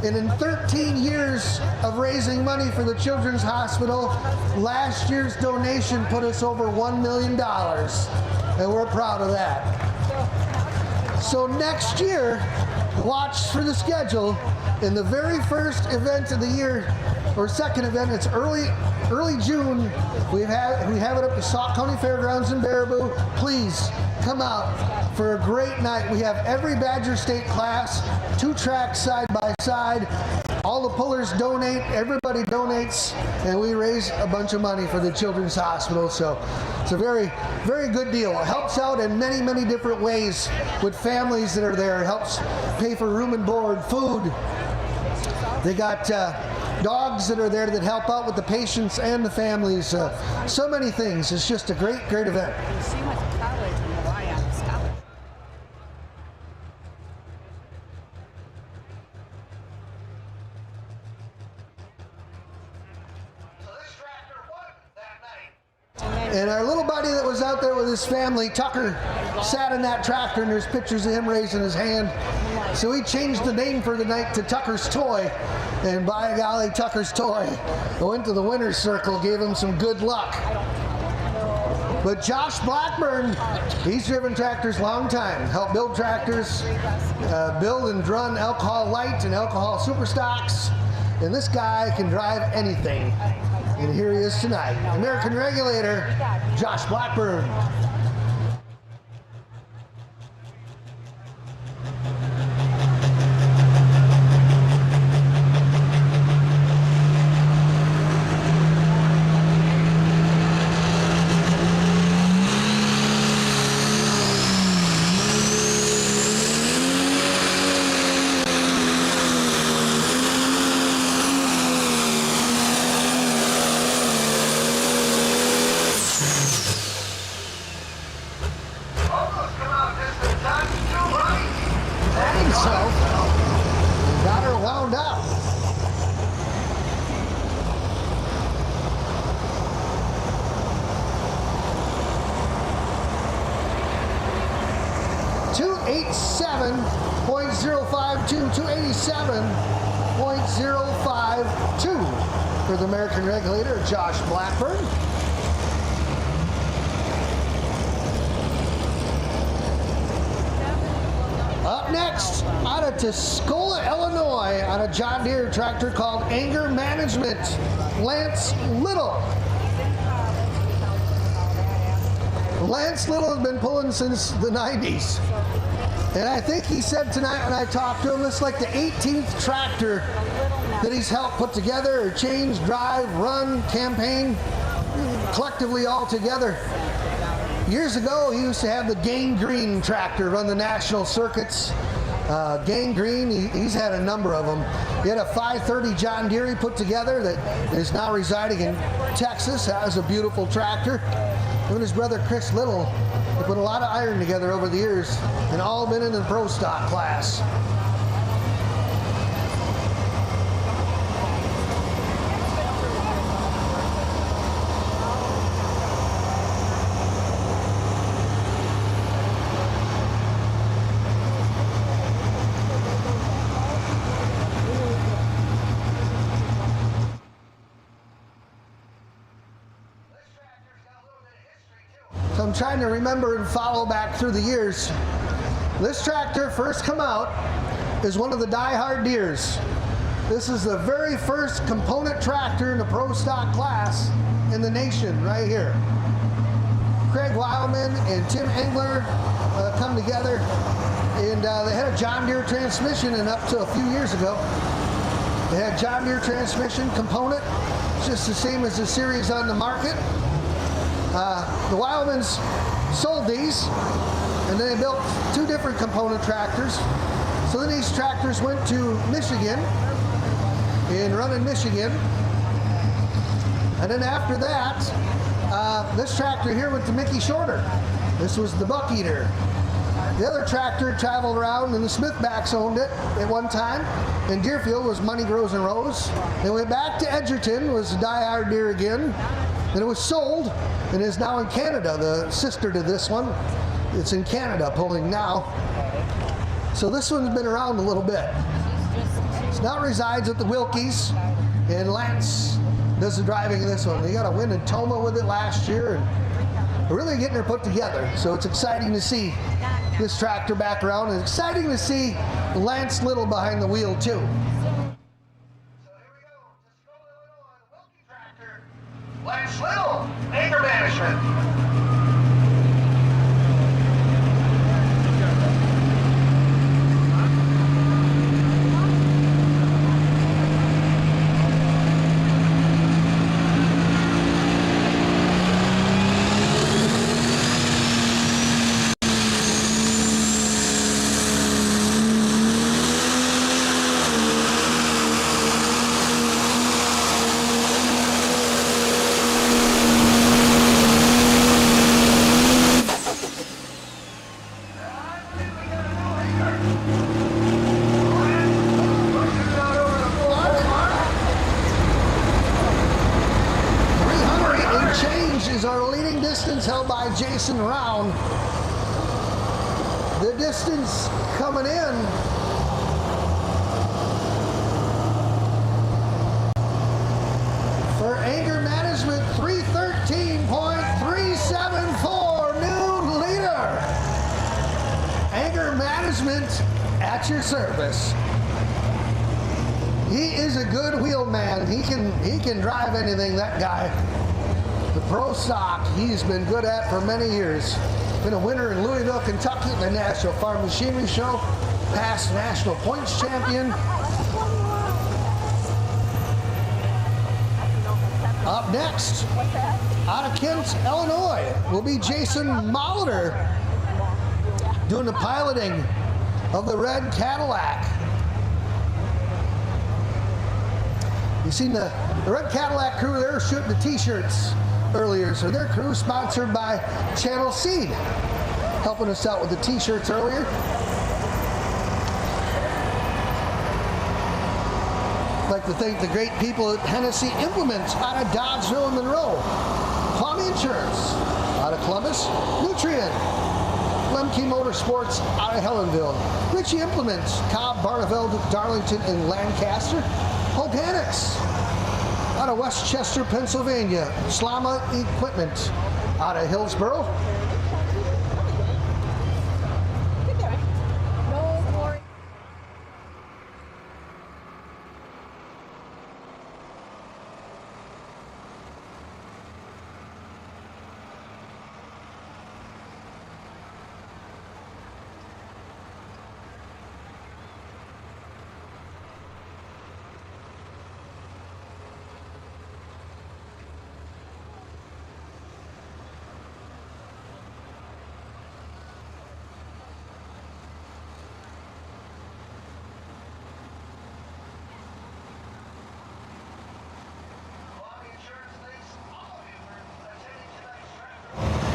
And in 13 years of raising money for the Children's Hospital, last year's donation put us over $1 million. And we're proud of that. So next year, watch for the schedule. In the very first event of the year, or second event, it's early June. We have it up to Sauk County Fairgrounds in Baraboo. Please come out for a great night. We have every Badger State class, 2 tracks side by side. All the pullers donate, everybody donates, and we raise a bunch of money for the Children's Hospital. So it's a very, very good deal. It helps out in many, many different ways with families that are there. It helps pay for room and board, food. They got dogs that are there that help out with the patients and the families. So many things. It's just a great, great event. She went to college in Hawaii on a scholarship. So this tractor won that night. And our little buddy that was out there with his family, Tucker, sat in that tractor, and there's pictures of him raising his hand. So he changed the name for the night to Tucker's Toy. And by golly, Tucker's Toy went to the winner's circle, gave him some good luck. But Josh Blackburn, he's driven tractors a long time, helped build tractors, build and run alcohol light and alcohol super stocks. And this guy can drive anything. And here he is tonight. American Regulator, Josh Blackburn. Almost come out just in time to do right. I think so. Got her wound up. .052, 287.052 for the American Regulator, Josh Blackburn. Up next, out of Tuscola, Illinois, on a John Deere tractor called Anger Management, Lance Little. Lance Little has been pulling since the 90s. And I think he said tonight when I talked to him, it's like the 18th tractor that he's helped put together, or change, drive, run, campaign, collectively all together. Years ago, he used to have the Gang Green tractor run the national circuits. Gang Green, he's had a number of them. He had a 530 John Deere he put together that is now residing in Texas. That was a beautiful tractor. Him and his brother Chris Little, they put a lot of iron together over the years, and all been in the pro stock class. So I'm trying to remember and follow back through the years. This tractor first come out is one of the die-hard Deeres. This is the very first component tractor in the pro stock class in the nation, right here. Craig Wildman and Tim Engler come together, and they had a John Deere transmission, and up to a few years ago, they had John Deere transmission component, just the same as the series on the market. The Wildmans sold these, and then they built two different component tractors. So then these tractors went to Michigan and run in Michigan. And then after that, this tractor here went to Mickey Shorter. This was the Buck Eater. The other tractor traveled around, and the Smithbacks owned it at one time. And Deerfield was Money Grows and Rose. They went back to Edgerton, was a die-hard Deere again. Then it was sold and is now in Canada, the sister to this one. It's in Canada pulling now. So this one's been around a little bit. So now it resides at the Wilkies, and Lance does the driving of this one. They got a win in Toma with it last year, and we're really getting her put together. So it's exciting to see this tractor back around, and exciting to see Lance Little behind the wheel too. Lance Little, Anger Management. Jason round. The distance coming in. For anger management, 313.374, new leader. Anger management at your service. He is a good wheel man. He can drive anything, that guy. The pro stock he's been good at for many years. Been a winner in Louisville, Kentucky at the National Farm Machinery Show. Past national points champion. Up next, out of Kent, Illinois, will be Jason Molitor doing the piloting of the red Cadillac. You seen the red Cadillac crew there shooting the t-shirts earlier. So their crew sponsored by Channel Seed, helping us out with the t-shirts earlier. I'd like to thank the great people at Hennessy Implements out of Dodgeville and Monroe. Kwame Insurance out of Columbus. Nutrien. Lemke Motorsports out of Helenville. Ritchie Implements, Cobb, Barneveld, Darlington, and Lancaster. Organics out of Westchester, Pennsylvania. Slama Equipment out of Hillsboro.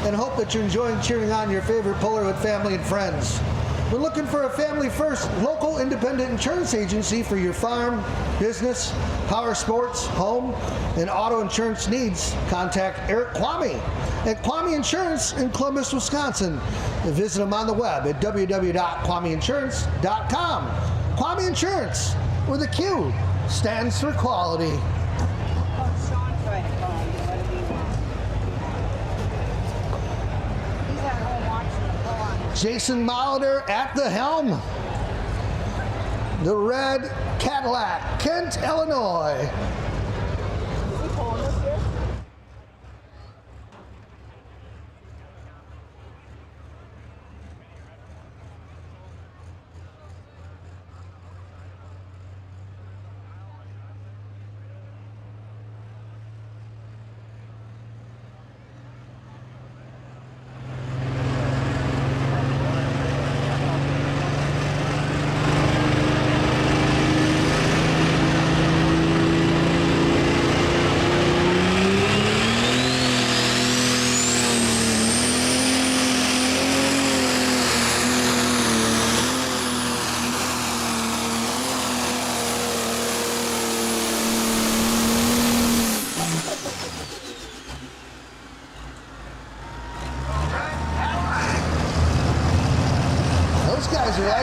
And hope that you're enjoying cheering on your favorite Polaroid family and friends. We're looking for a family-first, local independent insurance agency for your farm, business, power sports, home, and auto insurance needs. Contact Eric Kwame at Kwame Insurance in Columbus, Wisconsin. And visit him on the web at www.kwameinsurance.com. Kwame Insurance, where the Q stands for quality. Jason Molitor at the helm. The red Cadillac, Kent, Illinois.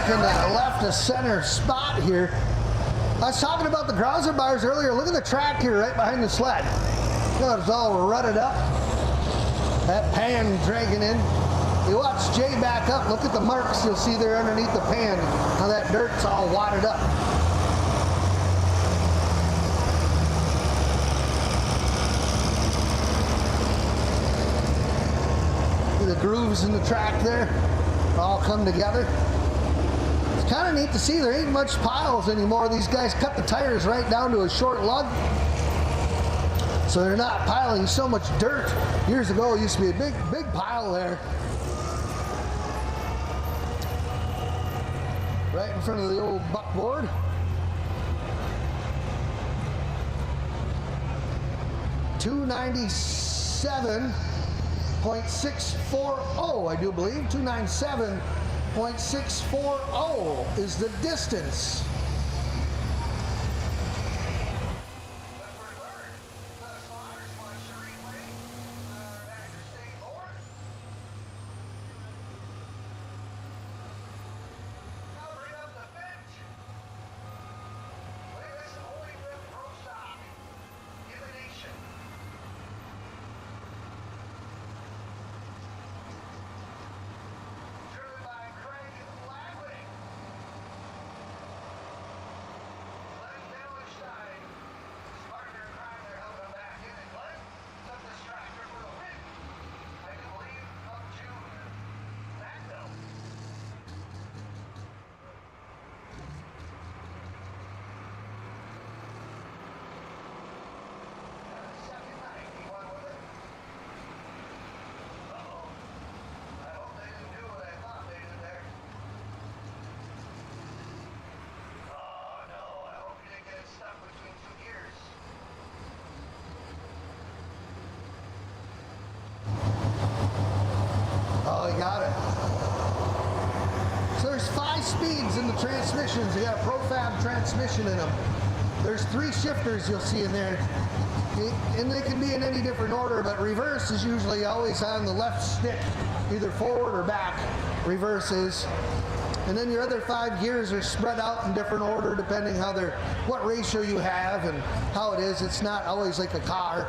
In the left to center spot here. I was talking about the Grouser bars earlier. Look at the track here right behind the sled. Look, it's all rutted up. That pan dragging in. You watch Jay back up. Look at the marks you'll see there underneath the pan. How that dirt's all wadded up. See the grooves in the track there all come together. Kind of neat to see there ain't much piles anymore. These guys cut the tires right down to a short lug, so they're not piling so much dirt. Years ago, it used to be a big pile there, right in front of the old buckboard. .640, I do believe. 297.640 is the distance. got it. So there's 5 speeds in the transmissions. They got a profab transmission in them. There's 3 shifters you'll see in there. And they can be in any different order, but reverse is usually always on the left stick, either forward or back. Reverse is. And then your other 5 gears are spread out in different order depending what ratio you have and how it is. It's not always like a car.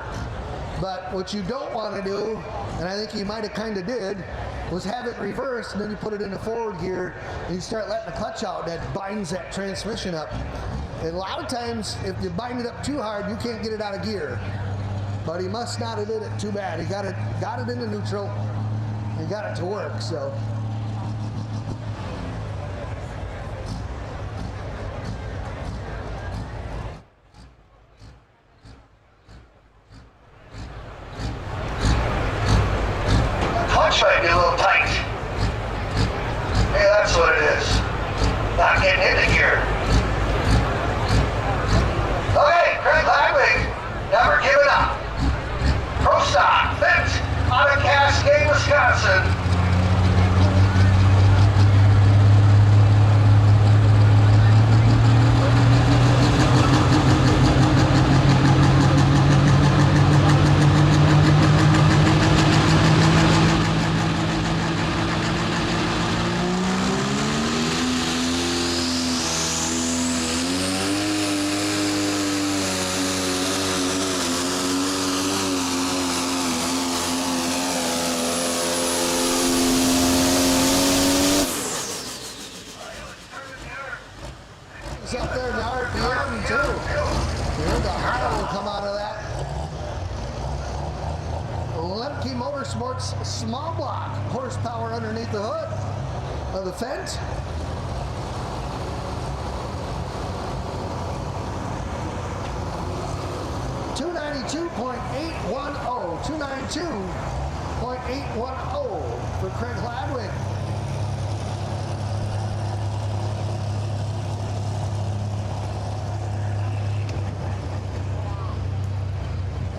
But what you don't want to do, and I think you might have kind of did, was have it reversed and then you put it in the forward gear and you start letting the clutch out. That binds that transmission up. And a lot of times, if you bind it up too hard, you can't get it out of gear. But he must not have did it too bad. He got it into neutral. He got it to work, so. Clutch might be a little tight. Hey, that's what it is. Not getting into gear. Okay, Craig Ladwig, never giving up. Pro stock, fit, out of Cascade, Wisconsin. It's up there in the RPM too. You heard the howl will come out of that. Lemke Motorsports small block horsepower underneath the hood of the Fent. .810, 292.810 for Craig Ladwig.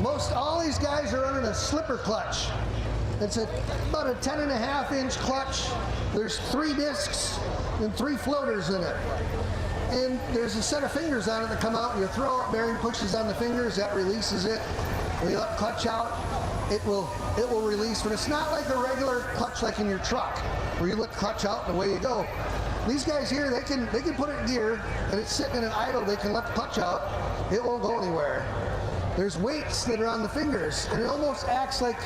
Most all these guys are running a slipper clutch. It's about a 10.5-inch clutch. There's 3 discs and 3 floaters in it. And there's a set of fingers on it that come out. Your throw-out bearing pushes on the fingers, that releases it. When you let the clutch out, it will release. But it's not like a regular clutch like in your truck, where you let the clutch out and away you go. These guys here, they can put it in gear, and it's sitting in an idle. They can let the clutch out. It won't go anywhere. There's weights that are on the fingers, and it almost acts like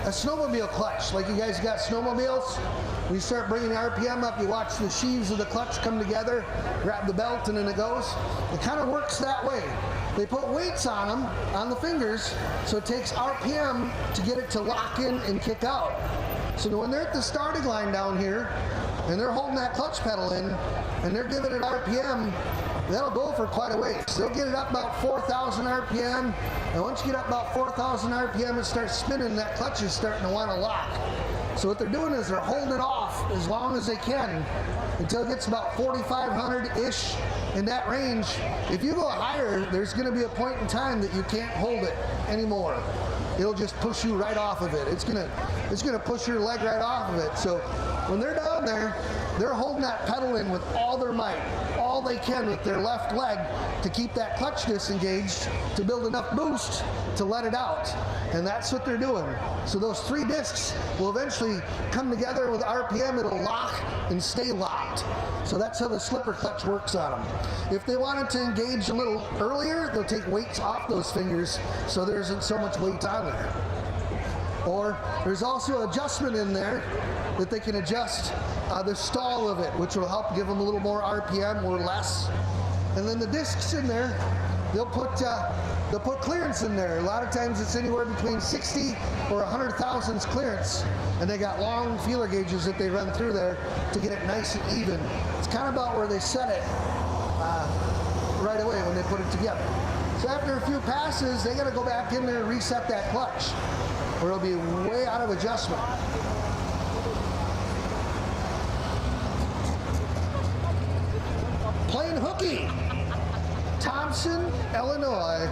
a snowmobile clutch. Like you guys got snowmobiles, when you start bringing the RPM up, you watch the sheaves of the clutch come together, grab the belt, and then it goes. It kind of works that way. They put weights on them, on the fingers, so it takes RPM to get it to lock in and kick out. So when they're at the starting line down here, and they're holding that clutch pedal in, and they're giving it RPM, that'll go for quite a ways. They'll get it up about 4,000 RPM, and once you get up about 4,000 RPM, it starts spinning, that clutch is starting to want to lock. So what they're doing is they're holding it off as long as they can until it gets about 4,500-ish in that range. If you go higher, there's going to be a point in time that you can't hold it anymore. It'll just push you right off of it. It's gonna push your leg right off of it. So when they're down there, they're holding that pedal in with all their might, all they can with their left leg to keep that clutch disengaged, to build enough boost to let it out. And that's what they're doing. So those 3 discs will eventually come together with RPM. It'll lock and stay locked. So that's how the slipper clutch works on them. If they wanted to engage a little earlier, they'll take weights off those fingers so there isn't so much weight on there. Or there's also adjustment in there that they can adjust the stall of it, which will help give them a little more RPM or less. And then the discs in there, they'll put clearance in there. A lot of times it's anywhere between 60 or 100 thousandths clearance. And they got long feeler gauges that they run through there to get it nice and even. It's kind of about where they set it right away when they put it together. So after a few passes, they got to go back in there and reset that clutch, or it'll be way out of adjustment. Plain Hooky, Thompson, Illinois,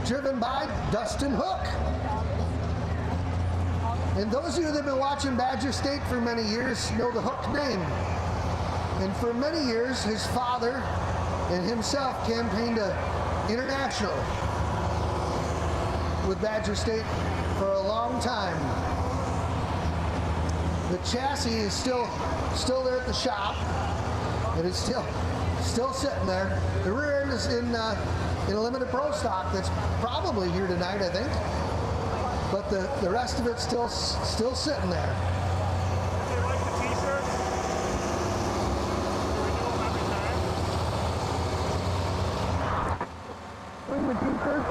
driven by Dustin Hook. And those of you that have been watching Badger State for many years know the Hook name. And for many years, his father and himself campaigned international with Badger State for a long time. The chassis is still there at the shop. It is still sitting there. The rear end is in a limited pro stock that's probably here tonight, I think. But the rest of it's still sitting there. They like the t-shirts? Do we do them every time? Bring the t-shirt.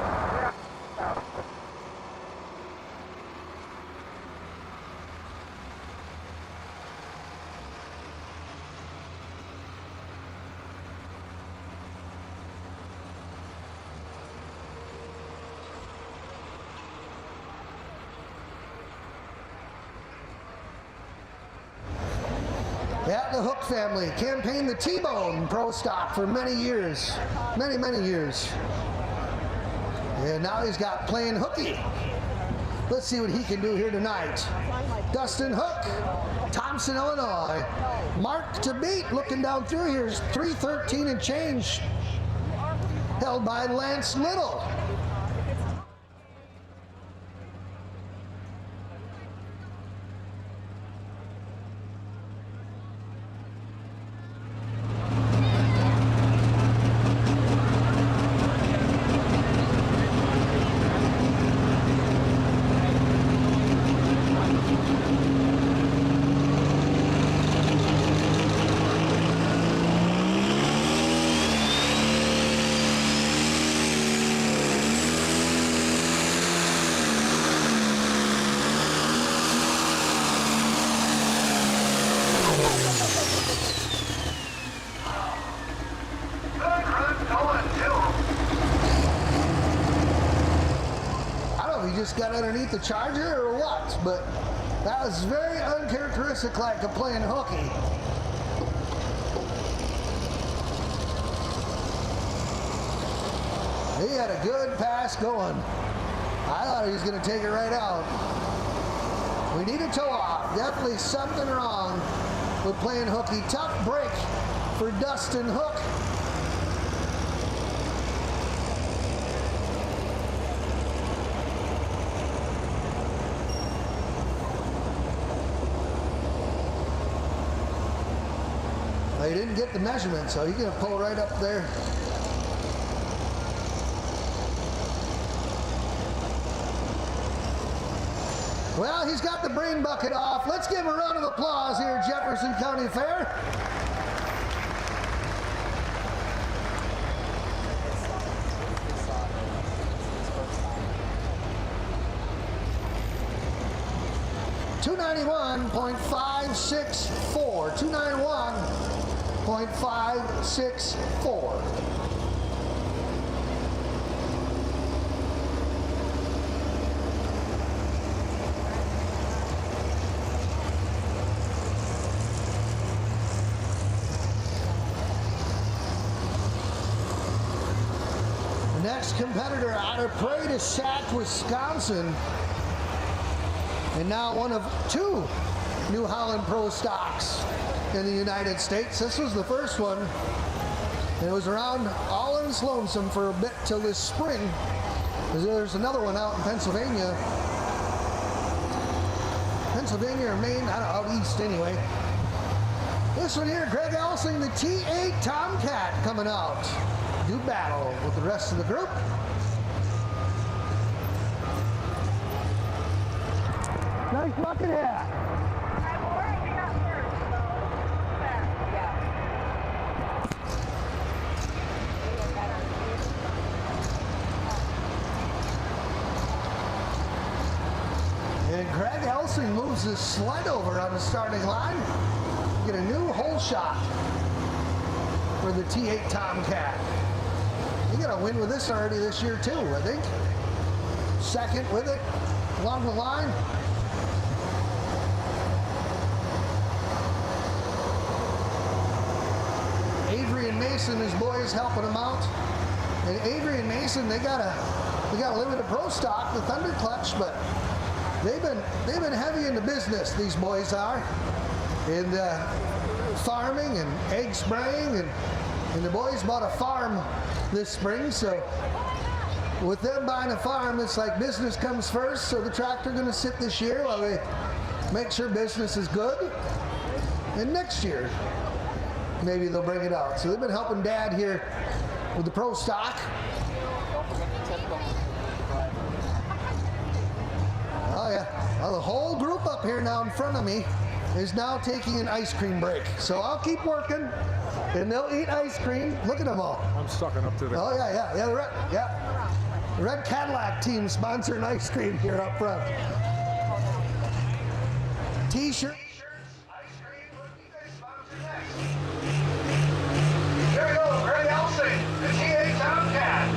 Yeah, the Hook family campaigned the T-Bone Pro Stock for many years. Many years. And now he's got playing hooky. Let's see what he can do here tonight. Dustin Hook, Thompson, Illinois. Mark to beat, looking down through here is 313 and change. Held by Lance Little. Just got underneath the charger or what, but that was very uncharacteristic like of playing hooky. He had a good pass going. I thought he was going to take it right out. We need a toe off. Definitely something wrong with playing hooky. Tough break for Dustin Hook. He didn't get the measurement, so he's going to pull right up there. Well, he's got the brain bucket off. Let's give him a round of applause here at Jefferson County Fair. .564. 291.564. The next competitor out of Prairie to Sac, Wisconsin. And now one of two New Holland Pro stocks in the United States. This was the first one. And it was around Allen's Lonesome for a bit till this spring. There's another one out in Pennsylvania. Pennsylvania or Maine, I don't know, out east anyway. This one here, Greg Elsing, the T8 Tomcat coming out. Do battle with the rest of the group. Nice bucket hat. And Greg Elsing moves his sled over on the starting line. Get a new hole shot for the T8 Tomcat. He got a win with this already this year too, I think. Second with it along the line. Avery and Mason, his boys, helping him out. And Avery and Mason, they got a limited pro stock, the Thunder Clutch, but they've been heavy into business. These boys are, in farming and egg spraying, and the boys bought a farm this spring. So with them buying a farm, it's like business comes first. So the tractor going to sit this year while they make sure business is good, and next year maybe they'll bring it out. So they've been helping Dad here with the pro stock. Oh yeah, well, the whole group up here now in front of me is now taking an ice cream break. So I'll keep working, and they'll eat ice cream. Look at them all. I'm sucking up to the. Oh yeah. The Red Cadillac team sponsoring ice cream here up front. T-shirt. Ice cream, what do you guys sponsor next? Here we go, Greg Elsing, the TA Tomcat.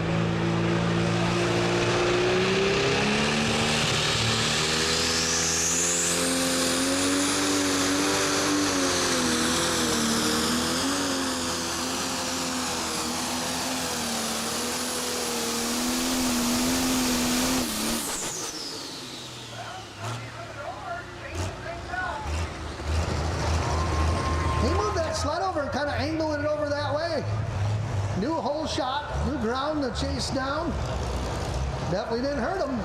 Slide over and kind of angle it over that way. New hole shot, new ground to chase down. Definitely didn't hurt him.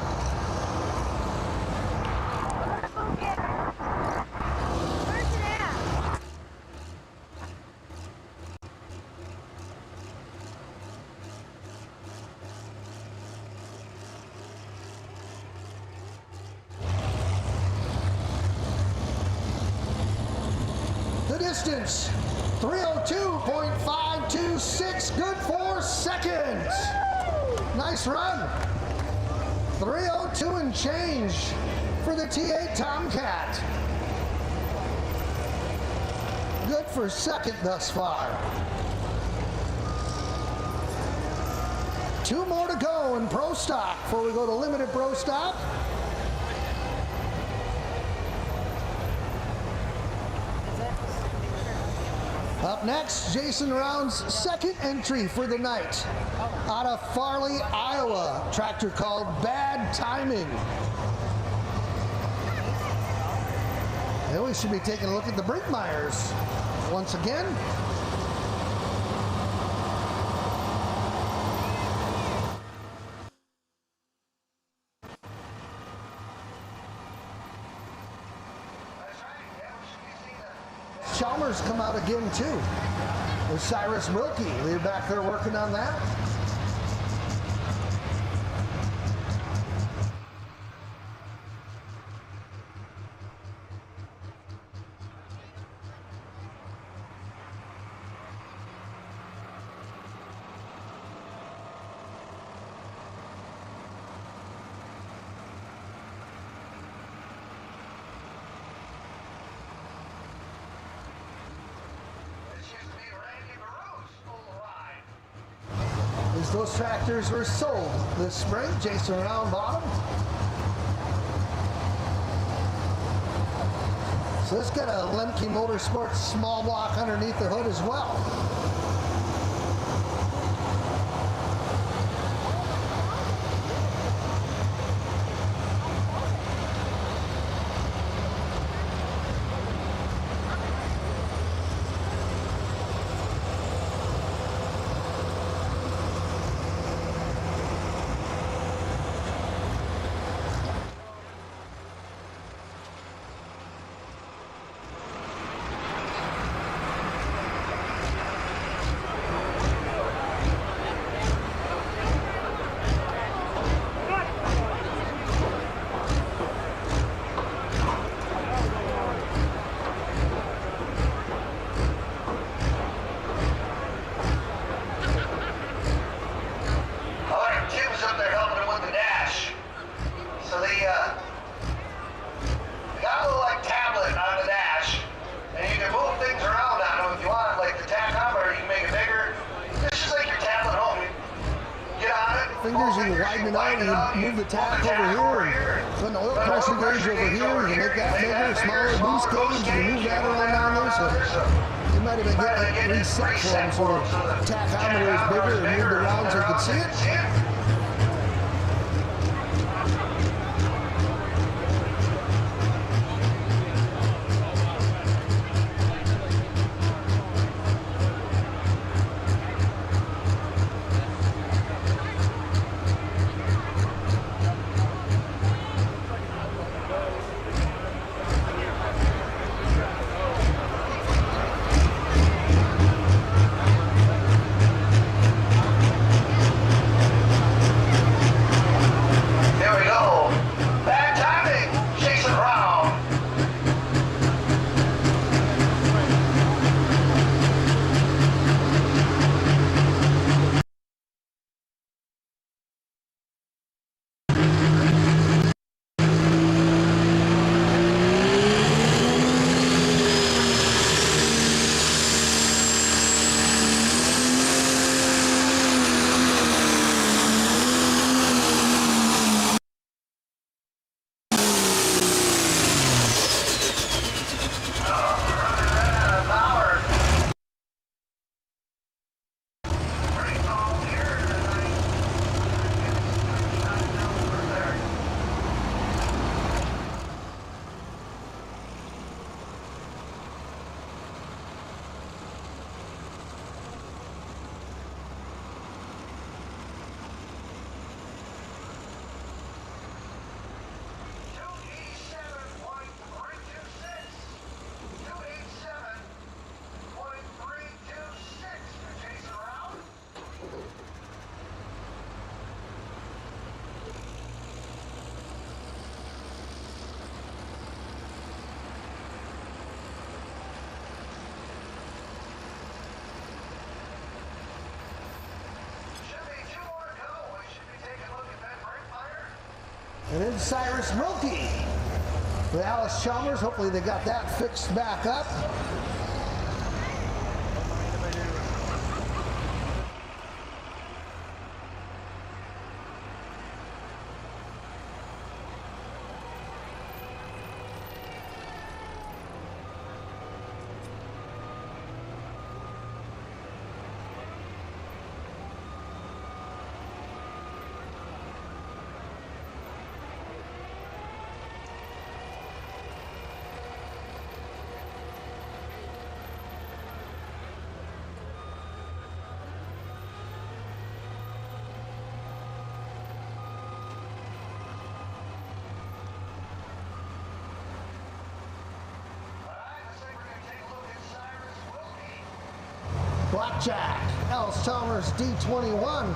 Where's it at? The distance, 302.526, good for seconds. Nice run. 302 and change for the T8 Tomcat. Good for second thus far. 2 more to go in pro stock before we go to limited pro stock. Up next, Jason Round's second entry for the night out of Farley, Iowa. Tractor called Bad Timing. And we should be taking a look at the Brinkmeyers once again. Chalmers come out again too. There's Cyrus Wilkie. They're back there working on that. As those tractors were sold this spring, Jason Round bought them. So it's got a Lemke Motorsports small block underneath the hood as well. Fingers, you can widen it out, and you move the tach over here, and put the oil pressure gauge over here, you can make that bigger, smaller boost gauge, you can move that around down there, so you might have been getting it reset for them, so the tachometer is bigger and moved around so you can see it. And then Cyrus Wilkie with Alice Chalmers. Hopefully they got that fixed back up. Blackjack, Alice Chalmers, D21.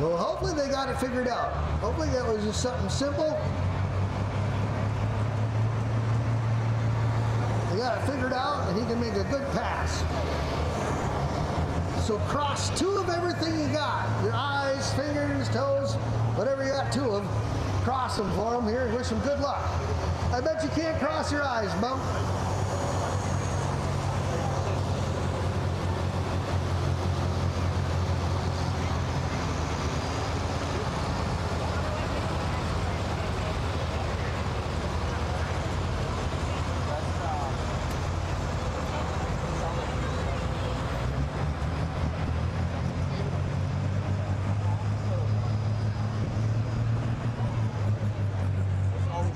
Well, hopefully they got it figured out. Hopefully that was just something simple. They got it figured out and he can make a good pass. So cross two of everything you got. Your eyes, fingers, toes, whatever you got two of, cross them for him here and wish him good luck. I bet you can't cross your eyes, Bump.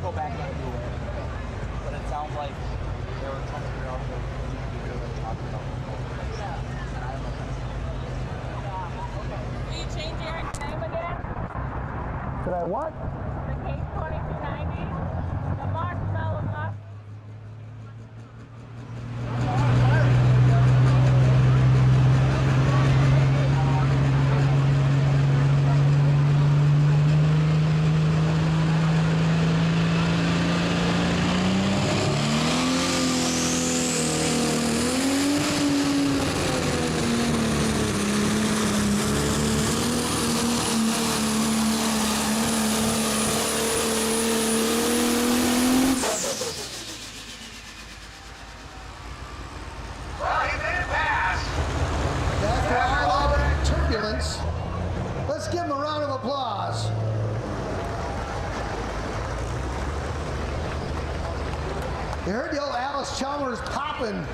Go back and do it. But it sounds like they were trying to figure out what they were talking about. Will you change Eric's name again? Did I what? The case 2290? The marshmallow muff. Let's give him a round of applause. You heard the old Alice Chalmers popping,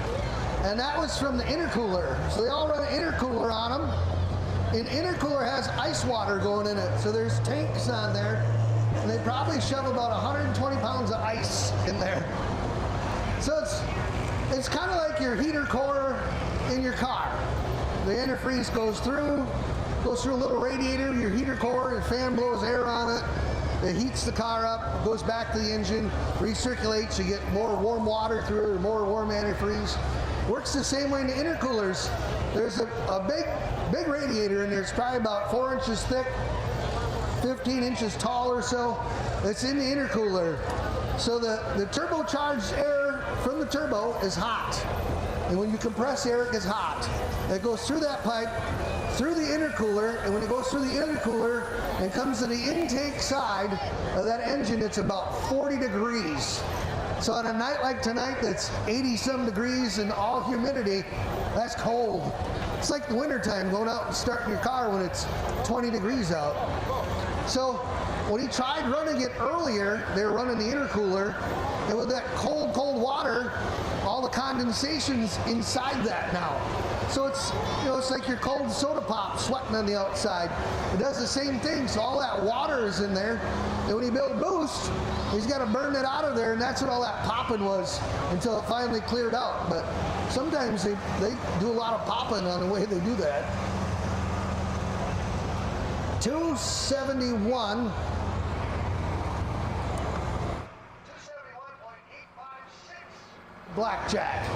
and that was from the intercooler. So they all run an intercooler on them. An intercooler has ice water going in it, so there's tanks on there, and they probably shove about 120 pounds of ice in there. So it's kind of like your heater core in your car. The antifreeze goes through a little radiator, your heater core, and fan blows air on it. It heats the car up, goes back to the engine, recirculates, you get more warm water through it, or more warm antifreeze. Works the same way in the intercoolers. There's a big radiator in there. It's probably about 4 inches thick, 15 inches tall or so. It's in the intercooler. So the turbocharged air from the turbo is hot. And when you compress air, it gets hot. It goes through that pipe, through the intercooler, and when it goes through the intercooler and comes to the intake side of that engine, it's about 40 degrees. So on a night like tonight that's 80-some degrees and all humidity, that's cold. It's like the wintertime going out and starting your car when it's 20 degrees out. So when he tried running it earlier, they were running the intercooler, and with that cold water, all the condensation's inside that now. So it's like your cold soda pop sweating on the outside. It does the same thing, so all that water is in there, and when you build boost, he's got to burn it out of there, and that's what all that popping was until it finally cleared out. But sometimes they do a lot of popping on the way they do that. 271. 271.856. Blackjack.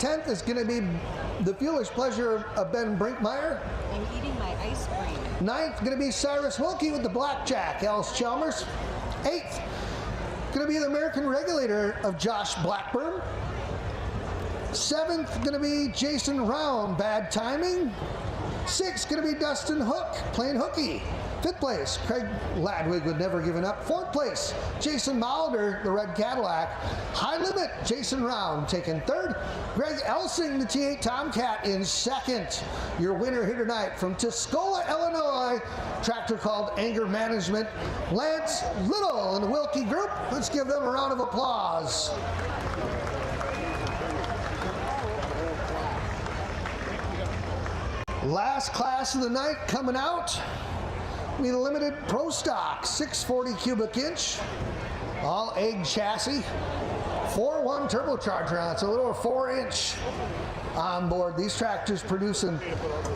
10th is going to be The Foolish Pleasure of Ben Brinkmeyer. I'm eating my ice cream. 9th, going to be Cyrus Wilkie with the Blackjack, Alice Chalmers. 8th, going to be the American Regulator of Josh Blackburn. 7th, going to be Jason Round, Bad Timing. 6th, going to be Dustin Hook, playing hooky. 5th place, Craig Ladwig with Never Giving Up. 4th place, Jason Mauldner, the Red Cadillac. High Limit, Jason Round taking 3rd. Greg Elsing, the T8 Tomcat in 2nd. Your winner here tonight from Tuscola, Illinois, tractor called Anger Management, Lance Little and the Wilkie Group. Let's give them a round of applause. Last class of the night coming out. We the limited Pro Stock 640 cubic inch, all egg chassis, 4.1 turbocharger on it, so a little 4-inch on board. These tractors producing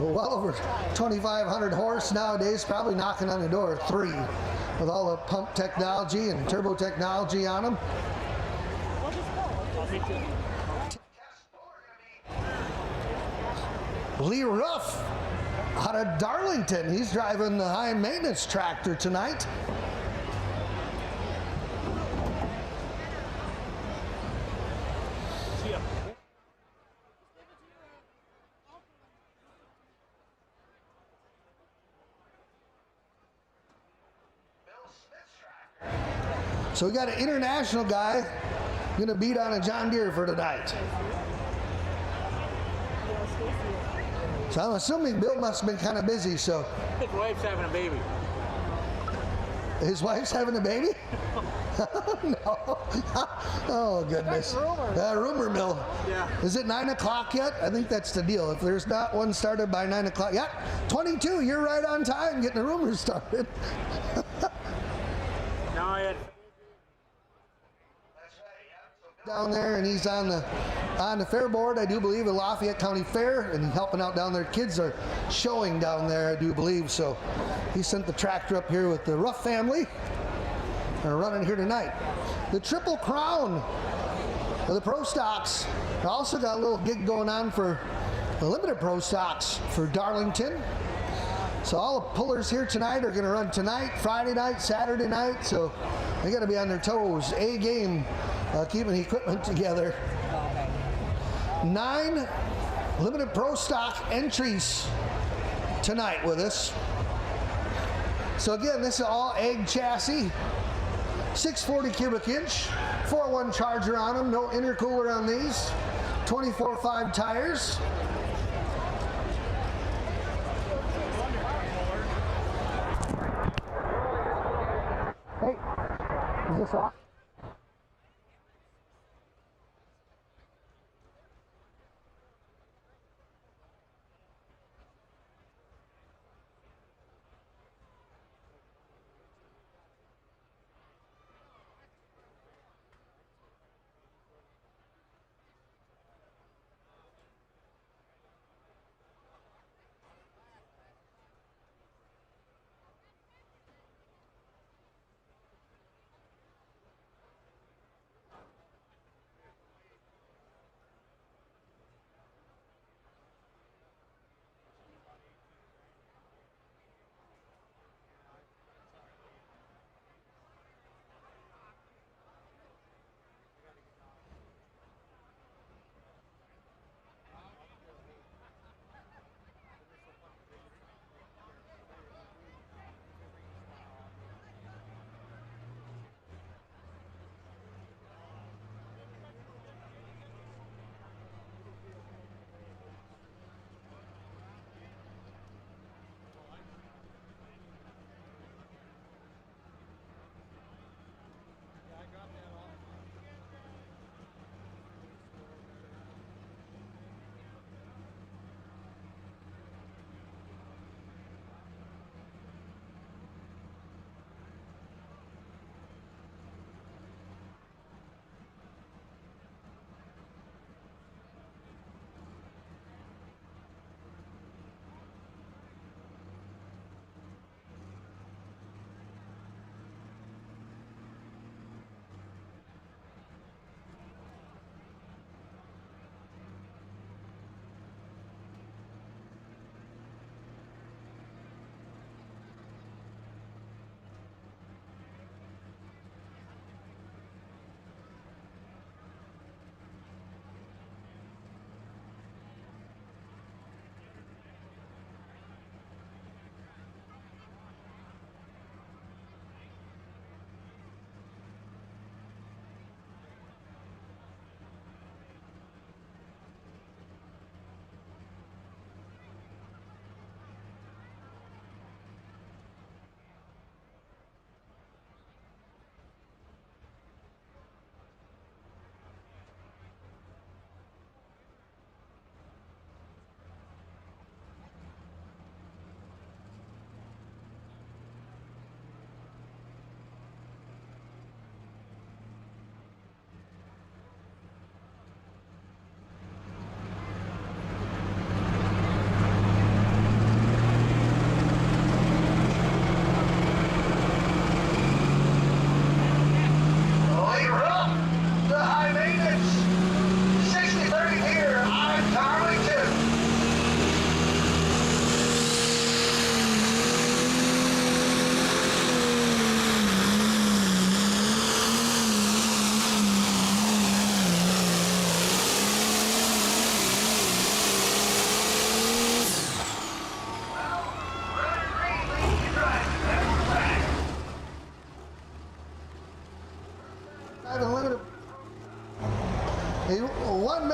well over 2,500 horse nowadays, probably knocking on the door of 3 with all the pump technology and turbo technology on them. Lee Ruff out of Darlington. He's driving the high maintenance tractor tonight. So we got an international guy gonna beat on a John Deere for tonight. So I'm assuming Bill must have been kind of busy, so. His wife's having a baby. His wife's having a baby? No. Oh, goodness. Rumor mill. Yeah. Is it 9 o'clock yet? I think that's the deal. If there's not one started by 9 o'clock. Yeah, 22, you're right on time getting the rumors started. No, I had... Down there, and he's on the fair board, I do believe, at Lafayette County Fair, and he's helping out down there. Kids are showing down there, I do believe. So he sent the tractor up here with the Ruff family. They're running here tonight. The Triple Crown of the Pro Stocks. I also got a little gig going on for the limited Pro Stocks for Darlington. So all the pullers here tonight are going to run tonight, Friday night, Saturday night. So they got to be on their toes. A game. Keeping the equipment together. 9 limited Pro Stock entries tonight with us. So again, this is all egg chassis, 640 cubic inch, 4.1 charger on them, no intercooler on these, 24.5 tires. Hey, is this off?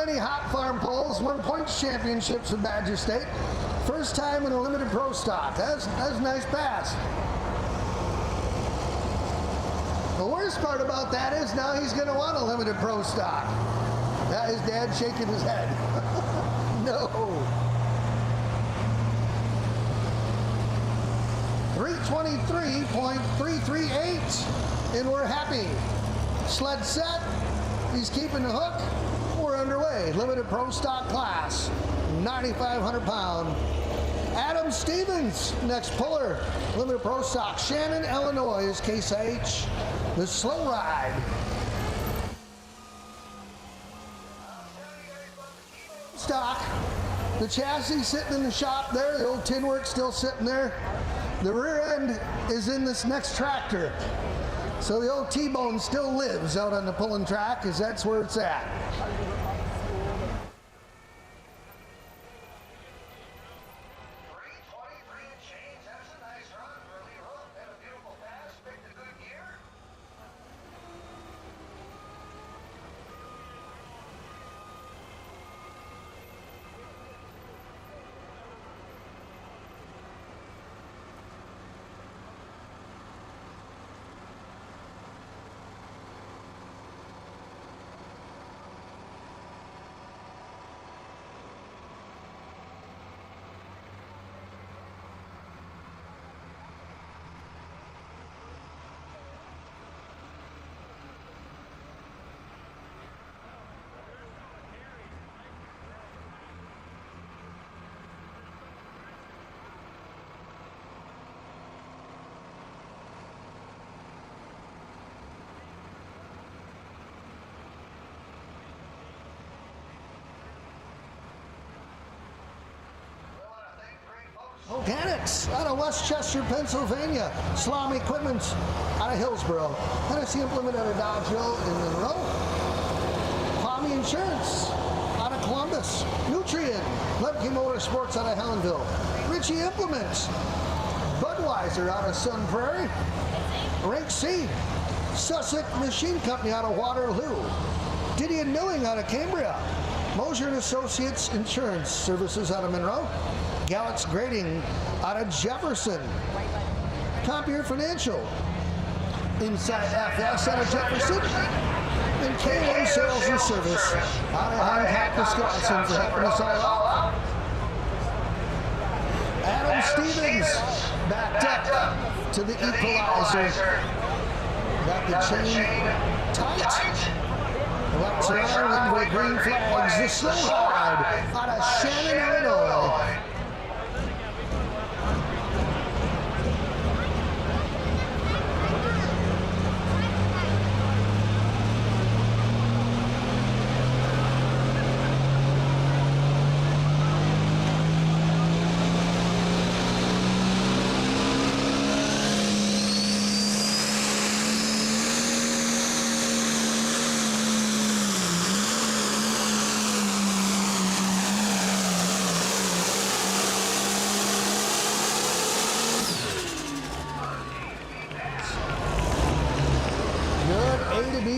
many hot farm polls, won points championships with Badger State. First time in a limited pro stock. That's a nice pass. The worst part about that is now he's going to want a limited pro stock. That is Dad shaking his head. No. 323.338, and we're happy. Sled set. He's keeping the hook. We're underway. Limited pro stock class, 9,500 pound. Adam Stevens, next puller. Limited pro stock. Shannon, Illinois is Case H. The slow ride. Stock. The chassis sitting in the shop there. The old tin work still sitting there. The rear end is in this next tractor. So the old T-bone still lives out on the pulling track, because that's where it's at. Organics out of Westchester, Pennsylvania. Slom Equipment out of Hillsboro. Tennessee Implement out of Dodgeville in Monroe. Palmy Insurance out of Columbus. Nutrient. Lemke Motorsports out of Helenville. Ritchie Implements. Budweiser out of Sun Prairie. Rank Seed. Sussex Machine Company out of Waterloo. Didion Milling out of Cambria. Mosier & Associates Insurance Services out of Monroe. Galax Grading out of Jefferson. Compier Financial. Inside FS out of Jefferson. And K1 Sales and Service out of Hancock, Wisconsin for helping us all out. Adam Stevens backed up to the equalizer. Got the chain tight. Left around with green flags. The slow ride out of Shannon, Illinois.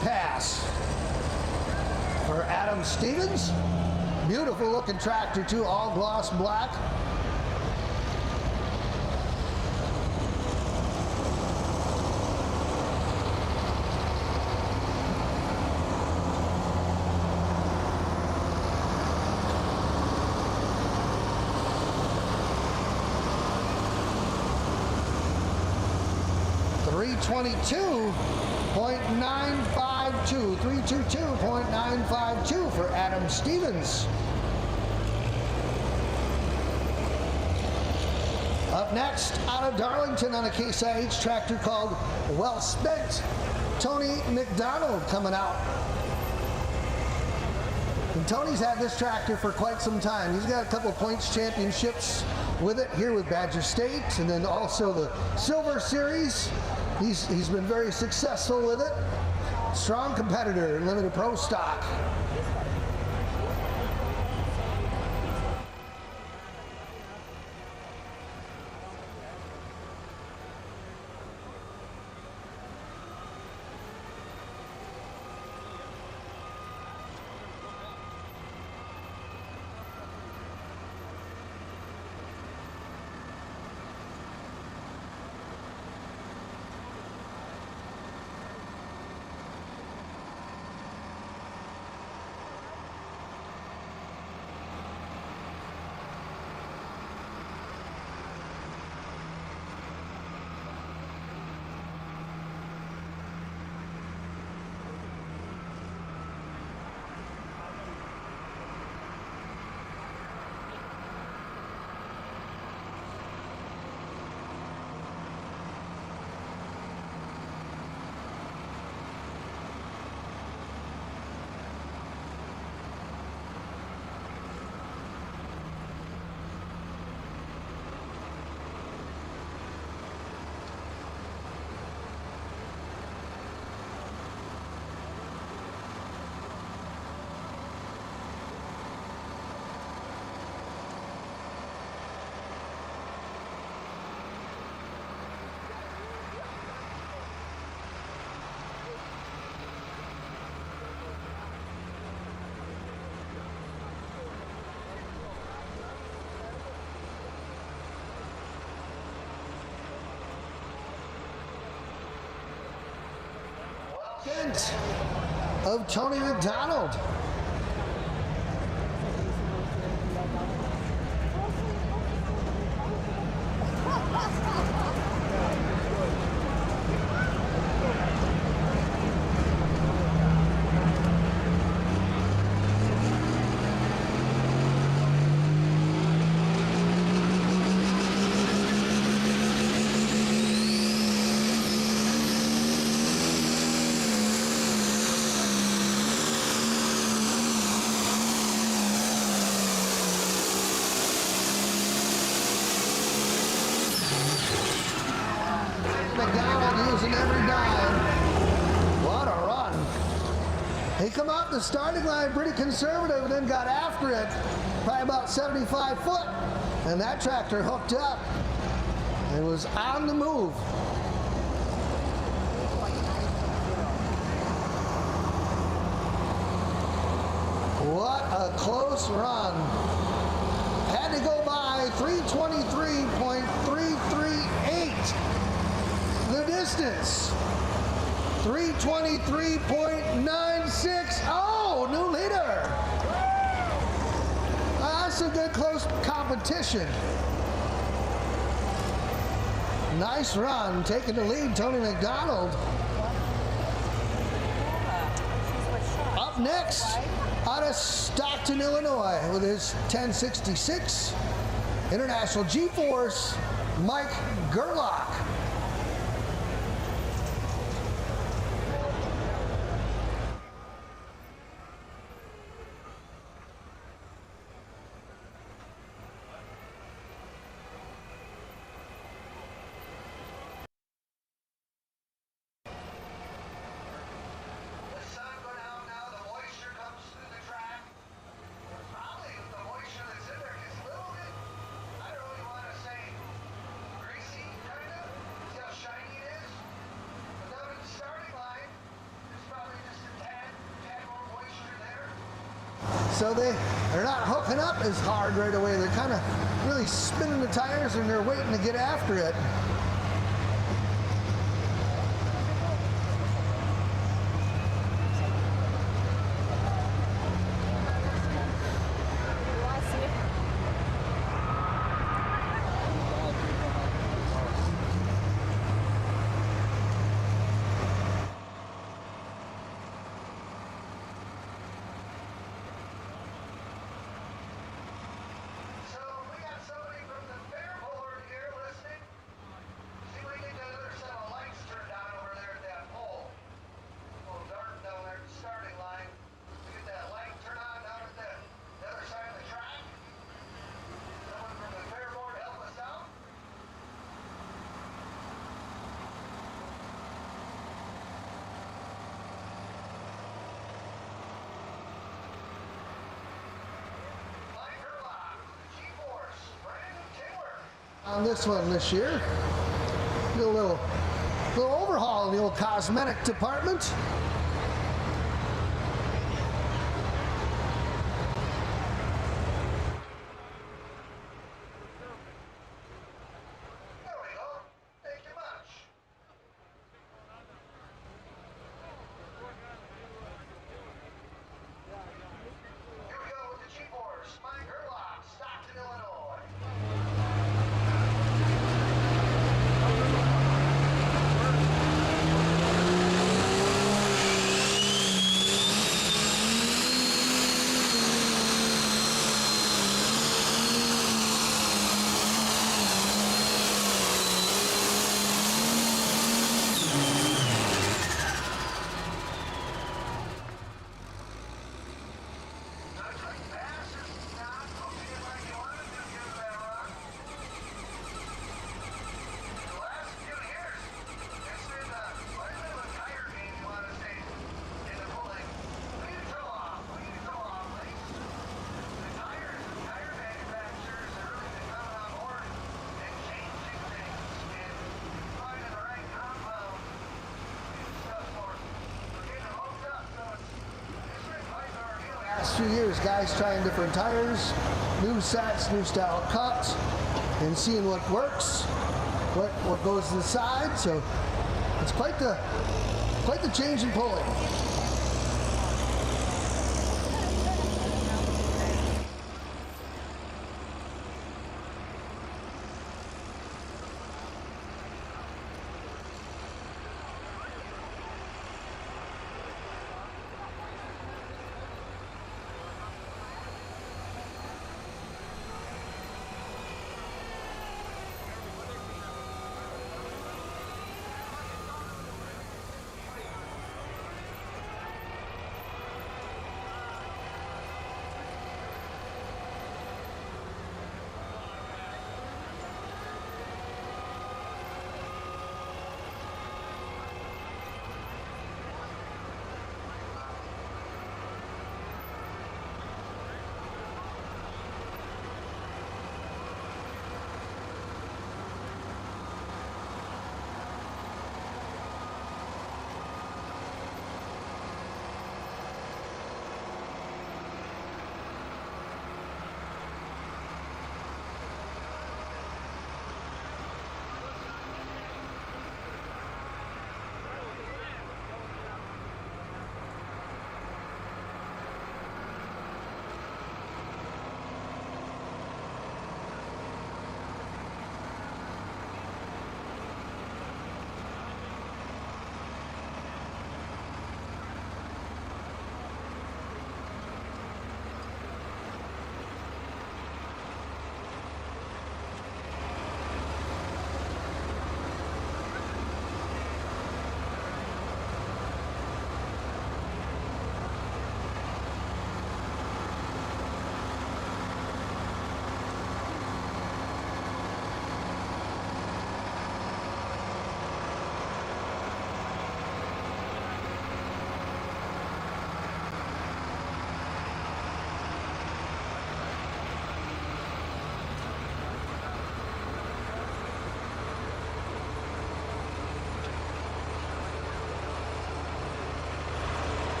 Pass for Adam Stevens. Beautiful looking tractor too, all gloss black. .952, 322.952 for Adam Stevens. Up next, out of Darlington on a Case IH tractor called Well Spent, Tony McDonald coming out. And Tony's had this tractor for quite some time. He's got a couple of points championships with it here with Badger State, and then also the Silver Series. He's been very successful with it. Strong competitor in limited pro stock. Dent of Tony McDonald. McDonald using every dime. What a run. He come out the starting line pretty conservative and then got after it, probably about 75 foot. And that tractor hooked up and was on the move. What a close run. Had to go by 323.338. The distance, 323.96. Oh, new leader. That's a good close competition. Nice run, taking the lead, Tony McDonald. Up next, out of Stockton, Illinois, with his 1066 International G-Force, Mike Gerlach. So they're not hooking up as hard right away. They're kind of really spinning the tires and they're waiting to get after it. On this one this year, do a little overhaul in the old cosmetic department. There we go. Thank you much. Here we go with the G-Force, Mike Gerlach, Stockton, Illinois. Last few years, guys trying different tires, new sets, new style cuts, and seeing what works, what goes to the side. So it's quite the Quite the change in pulling.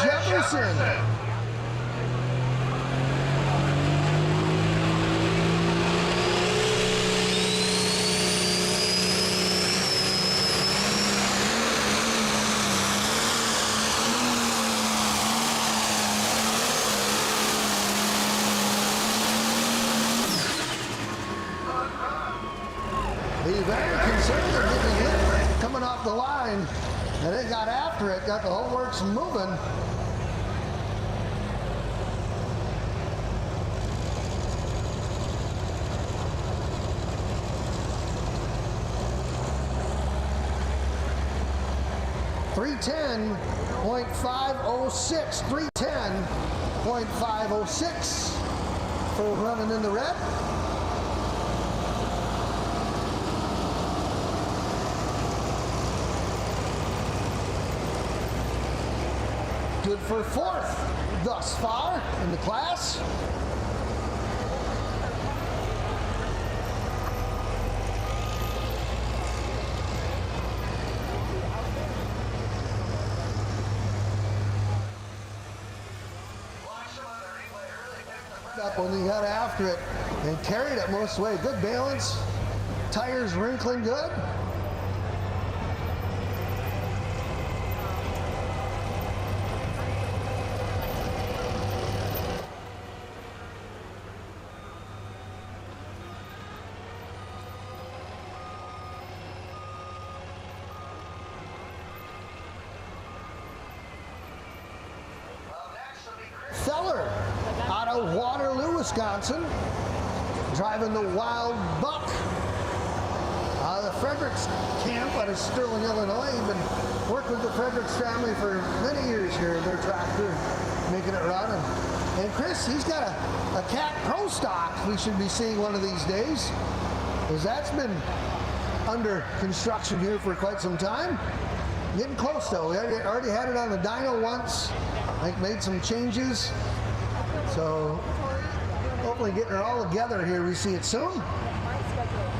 Jefferson. Be very conservative getting hit coming off the line, and it got after it, got the whole works moving. .506, 310.506 for running in the red. Good for fourth thus far in the class. Up when he got after it and carried it most of the way. Good balance. Tires wrinkling good. Feller out of Waterloo, Wisconsin, driving the Wild Buck. The Fredericks camp out of Sterling, Illinois. He's been working with the Fredericks family for many years here. Their tractor, making it run. And Chris, he's got a Cat Pro stock we should be seeing one of these days, because that's been under construction here for quite some time. Getting close though. We already had it on the dyno once. I think made some changes. So hopefully getting her all together here. We see it soon. My schedule.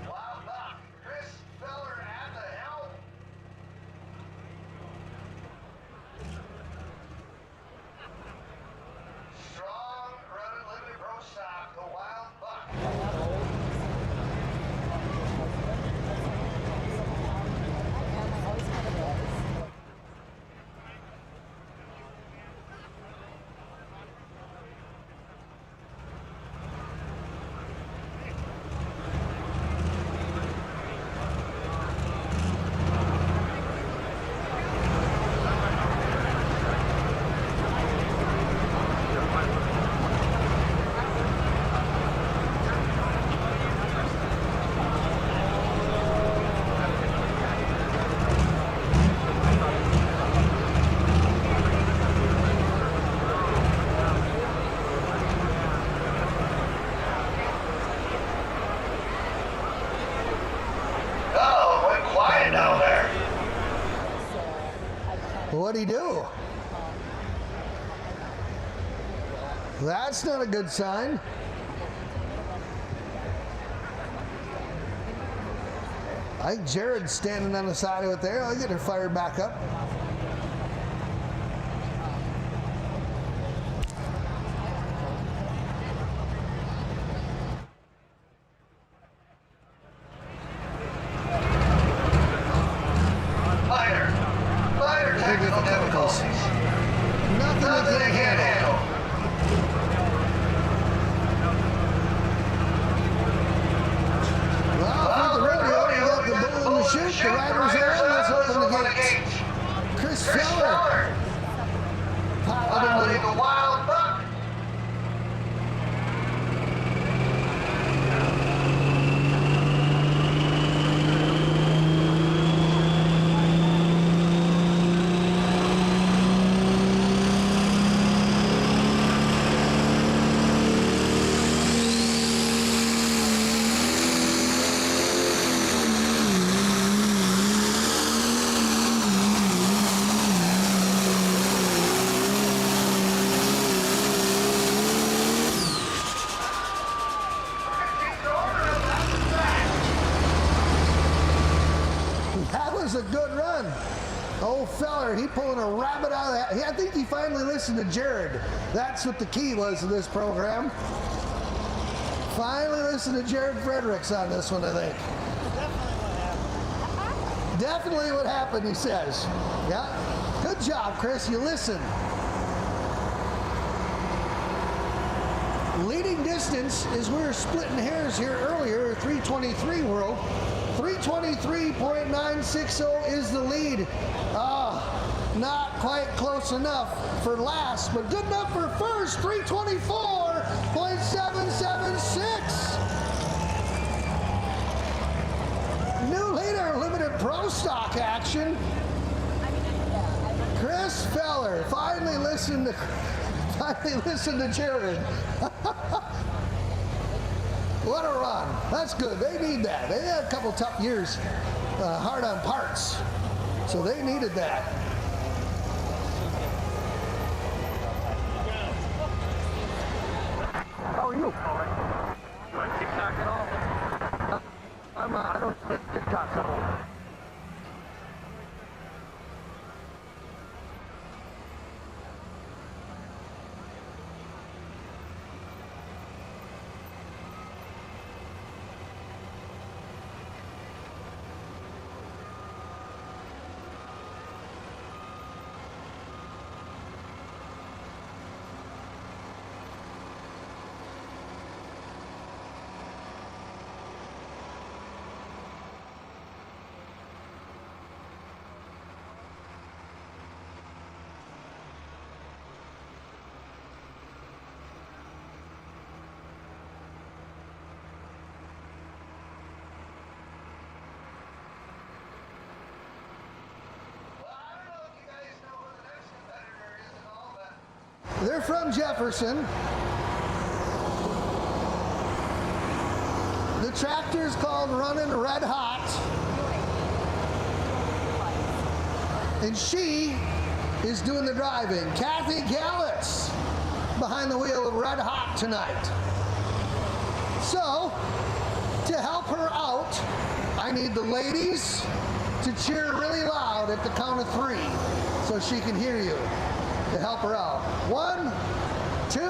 Wild buck, Chris Feller at the helm. Strong, running, limited pro stock, the wild buck. Oh, it went quiet down there. What'd he do? That's not a good sign. I think Jared's standing on the side of it there. I'll get her fired back up. Minor technical difficulties. Nothing Nothing they can't handle. Well, for the rodeo, we got the bull in the chute, the riders on, let's open the gates. Chris Feller, Piloting the wild buck. that was a good run. Old Feller, he pulling a rabbit out of that. I think he finally listened to Jared. That's what the key was to this program. Finally listened to Jared Fredericks on this one, I think. Definitely what happened, he says. Yeah. Good job, Chris. You listen. Leading distance is we were splitting hairs here earlier, 323 world. 323.960 is the lead. Not quite close enough for last, but good enough for first. 324.776. New leader, limited pro stock action. Chris Feller finally listened to Jared. What a run. That's good. They need that. They had a couple tough years, hard on parts. So they needed that. you? You on TikTok at all? I don't think TikTok's at all. They're from Jefferson. The tractor's called Running Red Hot. And she is doing the driving. Kathy Gallitz behind the wheel of Red Hot tonight. So, to help her out, I need the ladies to cheer really loud at the count of 3 so she can hear you. To help her out. 1, 2, 3.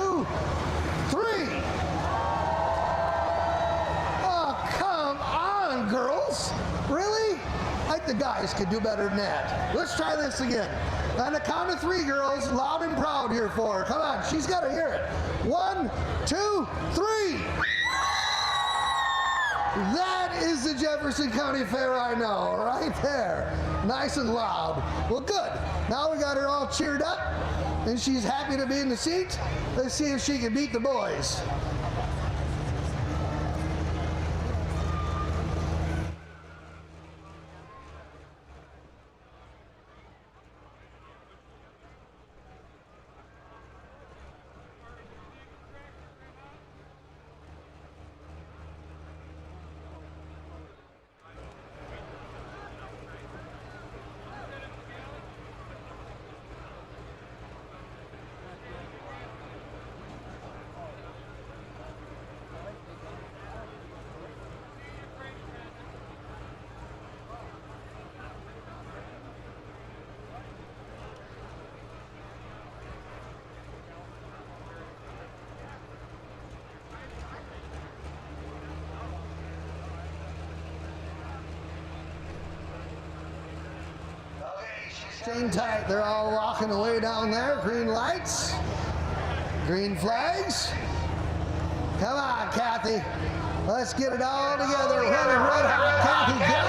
Oh, come on, girls. Really? I think the guys could do better than that. Let's try this again. On the count of 3, girls, loud and proud here for her. Come on, she's got to hear it. 1, 2, 3. That is the Jefferson County Fair I know, right there. Nice and loud. Well, good. Now we got her all cheered up, and she's happy to be in the seat. Let's see if she can beat the boys. Chain tight, they're all walking away down there. Green lights, green flags. Come on, Kathy. Let's get it all together. Running Red Hot, Kathy Gallitz.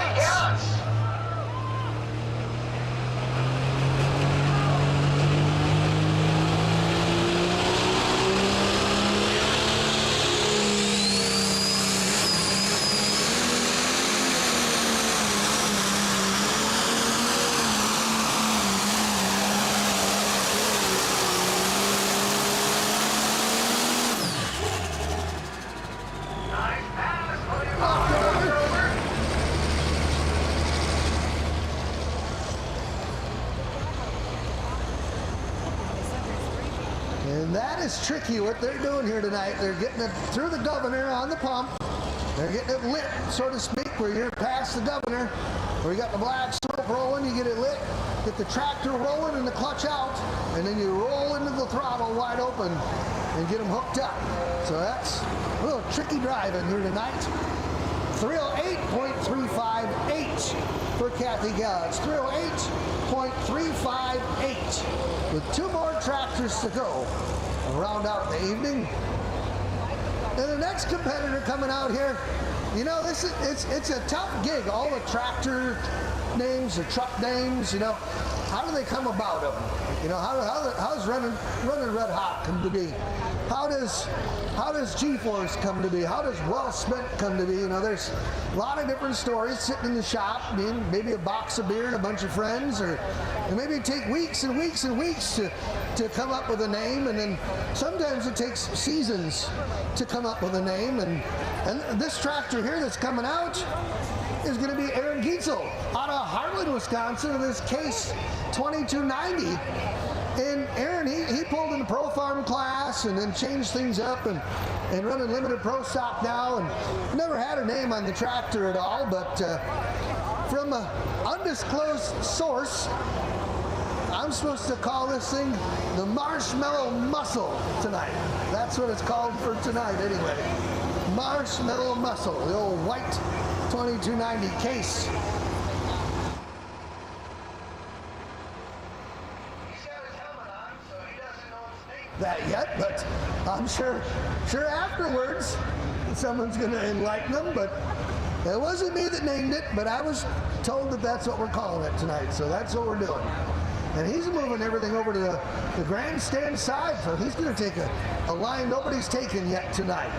And that is tricky what they're doing here tonight. They're getting it through the governor on the pump. They're getting it lit, so to speak, where you're past the governor, where you got the black smoke rolling, you get it lit, get the tractor rolling and the clutch out, and then you roll into the throttle wide open and get them hooked up. So that's a little tricky driving here tonight. 308.358 for Kathy Gallitz. 308.358 with 2 more tractors to go round out the evening. And the next competitor coming out here, you know, this is it's a tough gig. All the tractor names, the truck names, you know, how do they come about them? You know, how's running Red Hot come to be? How does G-Force come to be? How does Well Spent come to be? You know, there's a lot of different stories sitting in the shop, maybe a box of beer and a bunch of friends, or maybe it take weeks and weeks and weeks to come up with a name, and then sometimes it takes seasons to come up with a name. And this tractor here that's coming out, is going to be Aaron Gietzel out of Harlan, Wisconsin, in this case 2290. And Aaron, he pulled in the Pro Farm class and then changed things up and running limited pro stock now, and never had a name on the tractor at all, but from an undisclosed source, I'm supposed to call this thing the Marshmallow Muscle tonight. That's what it's called for tonight anyway. Marshmallow Muscle, the old white 2290 case. He's got his helmet on, so he doesn't know his name. That yet, but I'm sure afterwards someone's going to enlighten them, but it wasn't me that named it, but I was told that that's what we're calling it tonight, so that's what we're doing. And he's moving everything over to the grandstand side, so he's going to take a line nobody's taken yet tonight.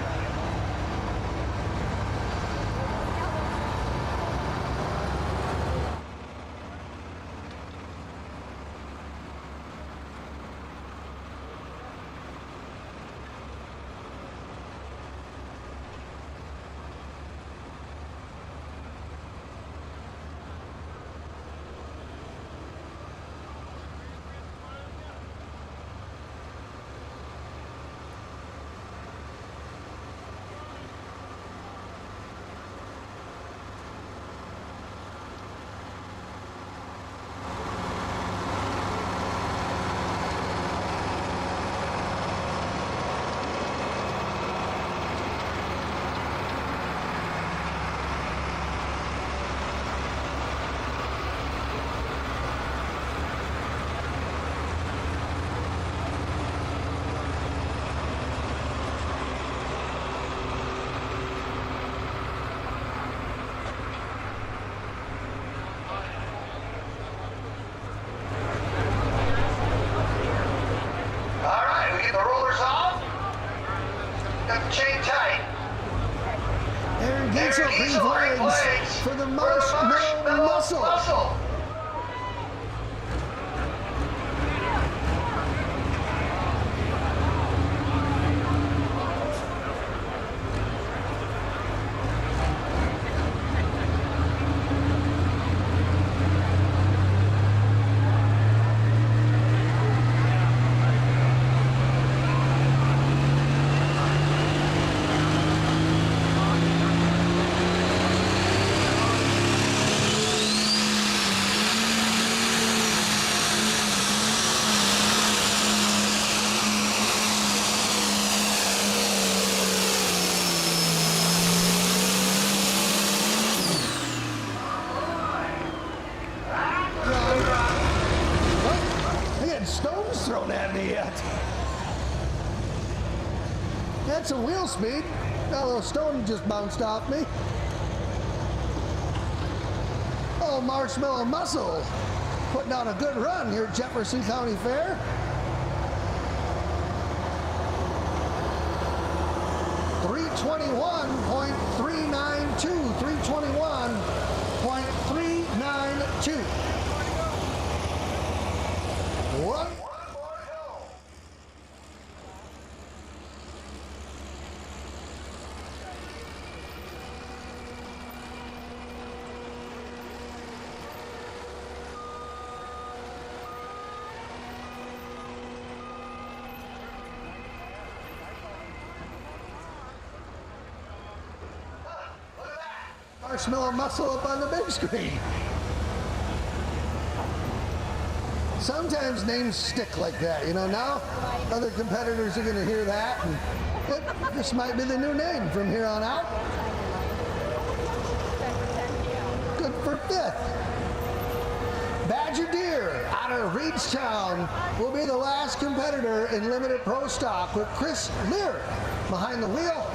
Chain tight. Aaron Gietzel, green flags for the Marshmallow Muscle. Stones thrown at me yet. That's some wheel speed. That little stone just bounced off me. Oh, Marshmallow Muscle putting on a good run here at Jefferson County Fair. .321.392. 321.392. One more to go. Look at that. Marshmallow Muscle up on the big screen. Sometimes names stick like that, you know. Now other competitors are going to hear that, and this might be the new name from here on out. Good for fifth. Badger Deer out of Reedstown will be the last competitor in limited pro stock, with Chris Lear behind the wheel.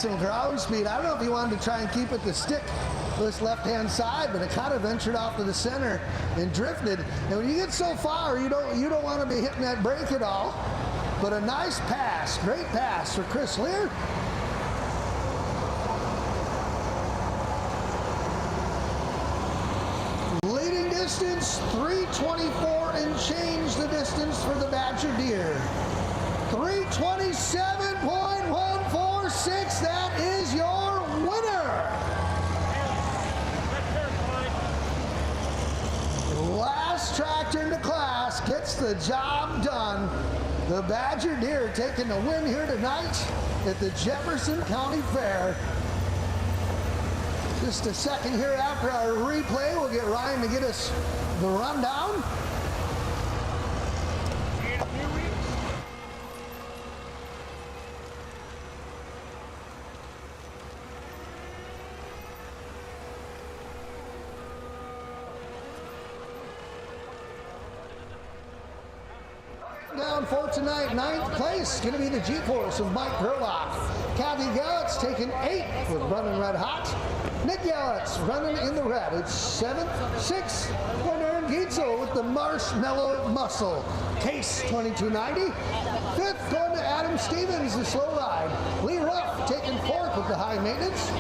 some ground speed. I don't know if he wanted to try and keep it the stick this left-hand side, but it kind of ventured off to the center and drifted. And when you get so far, you don't want to be hitting that brake at all. But a nice pass, great pass for Chris Lear. Leading distance, 3:24 and change the distance for the Badger Deer. 3:27.146, that is your winner. Last tractor in the class gets the job done. The Badger Deer taking the win here tonight at the Jefferson County Fair. Just a second here after our replay, we'll get Ryan to get us the rundown. Down for tonight, 9th place, going to be the G-Force of Mike Gerlach. Kathy Gallett's taking 8th with Running Red Hot. Nick Gallett's running in the red. It's 7th, 6th for Aaron Gietzel with the Marshmallow Muscle. Case 2290. 5th going to Adam Stevens, the slow ride. Lee Ruff taking 4th with the high maintenance.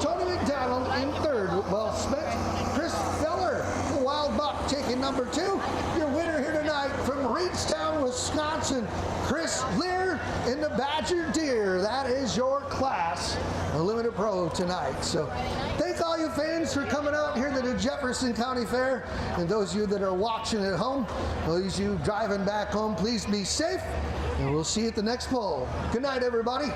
Tony McDonald in 3rd with well spent. Chris Feller, the Wild Buck, taking number 2. Your winner here tonight from Reedstown, Wisconsin, Chris Lear in the Badger Deer. That is your class, a Limited Pro tonight. So thank all you fans for coming out here to the Jefferson County Fair. And those of you that are watching at home, those of you driving back home, please be safe. And we'll see you at the next poll. Good night, everybody.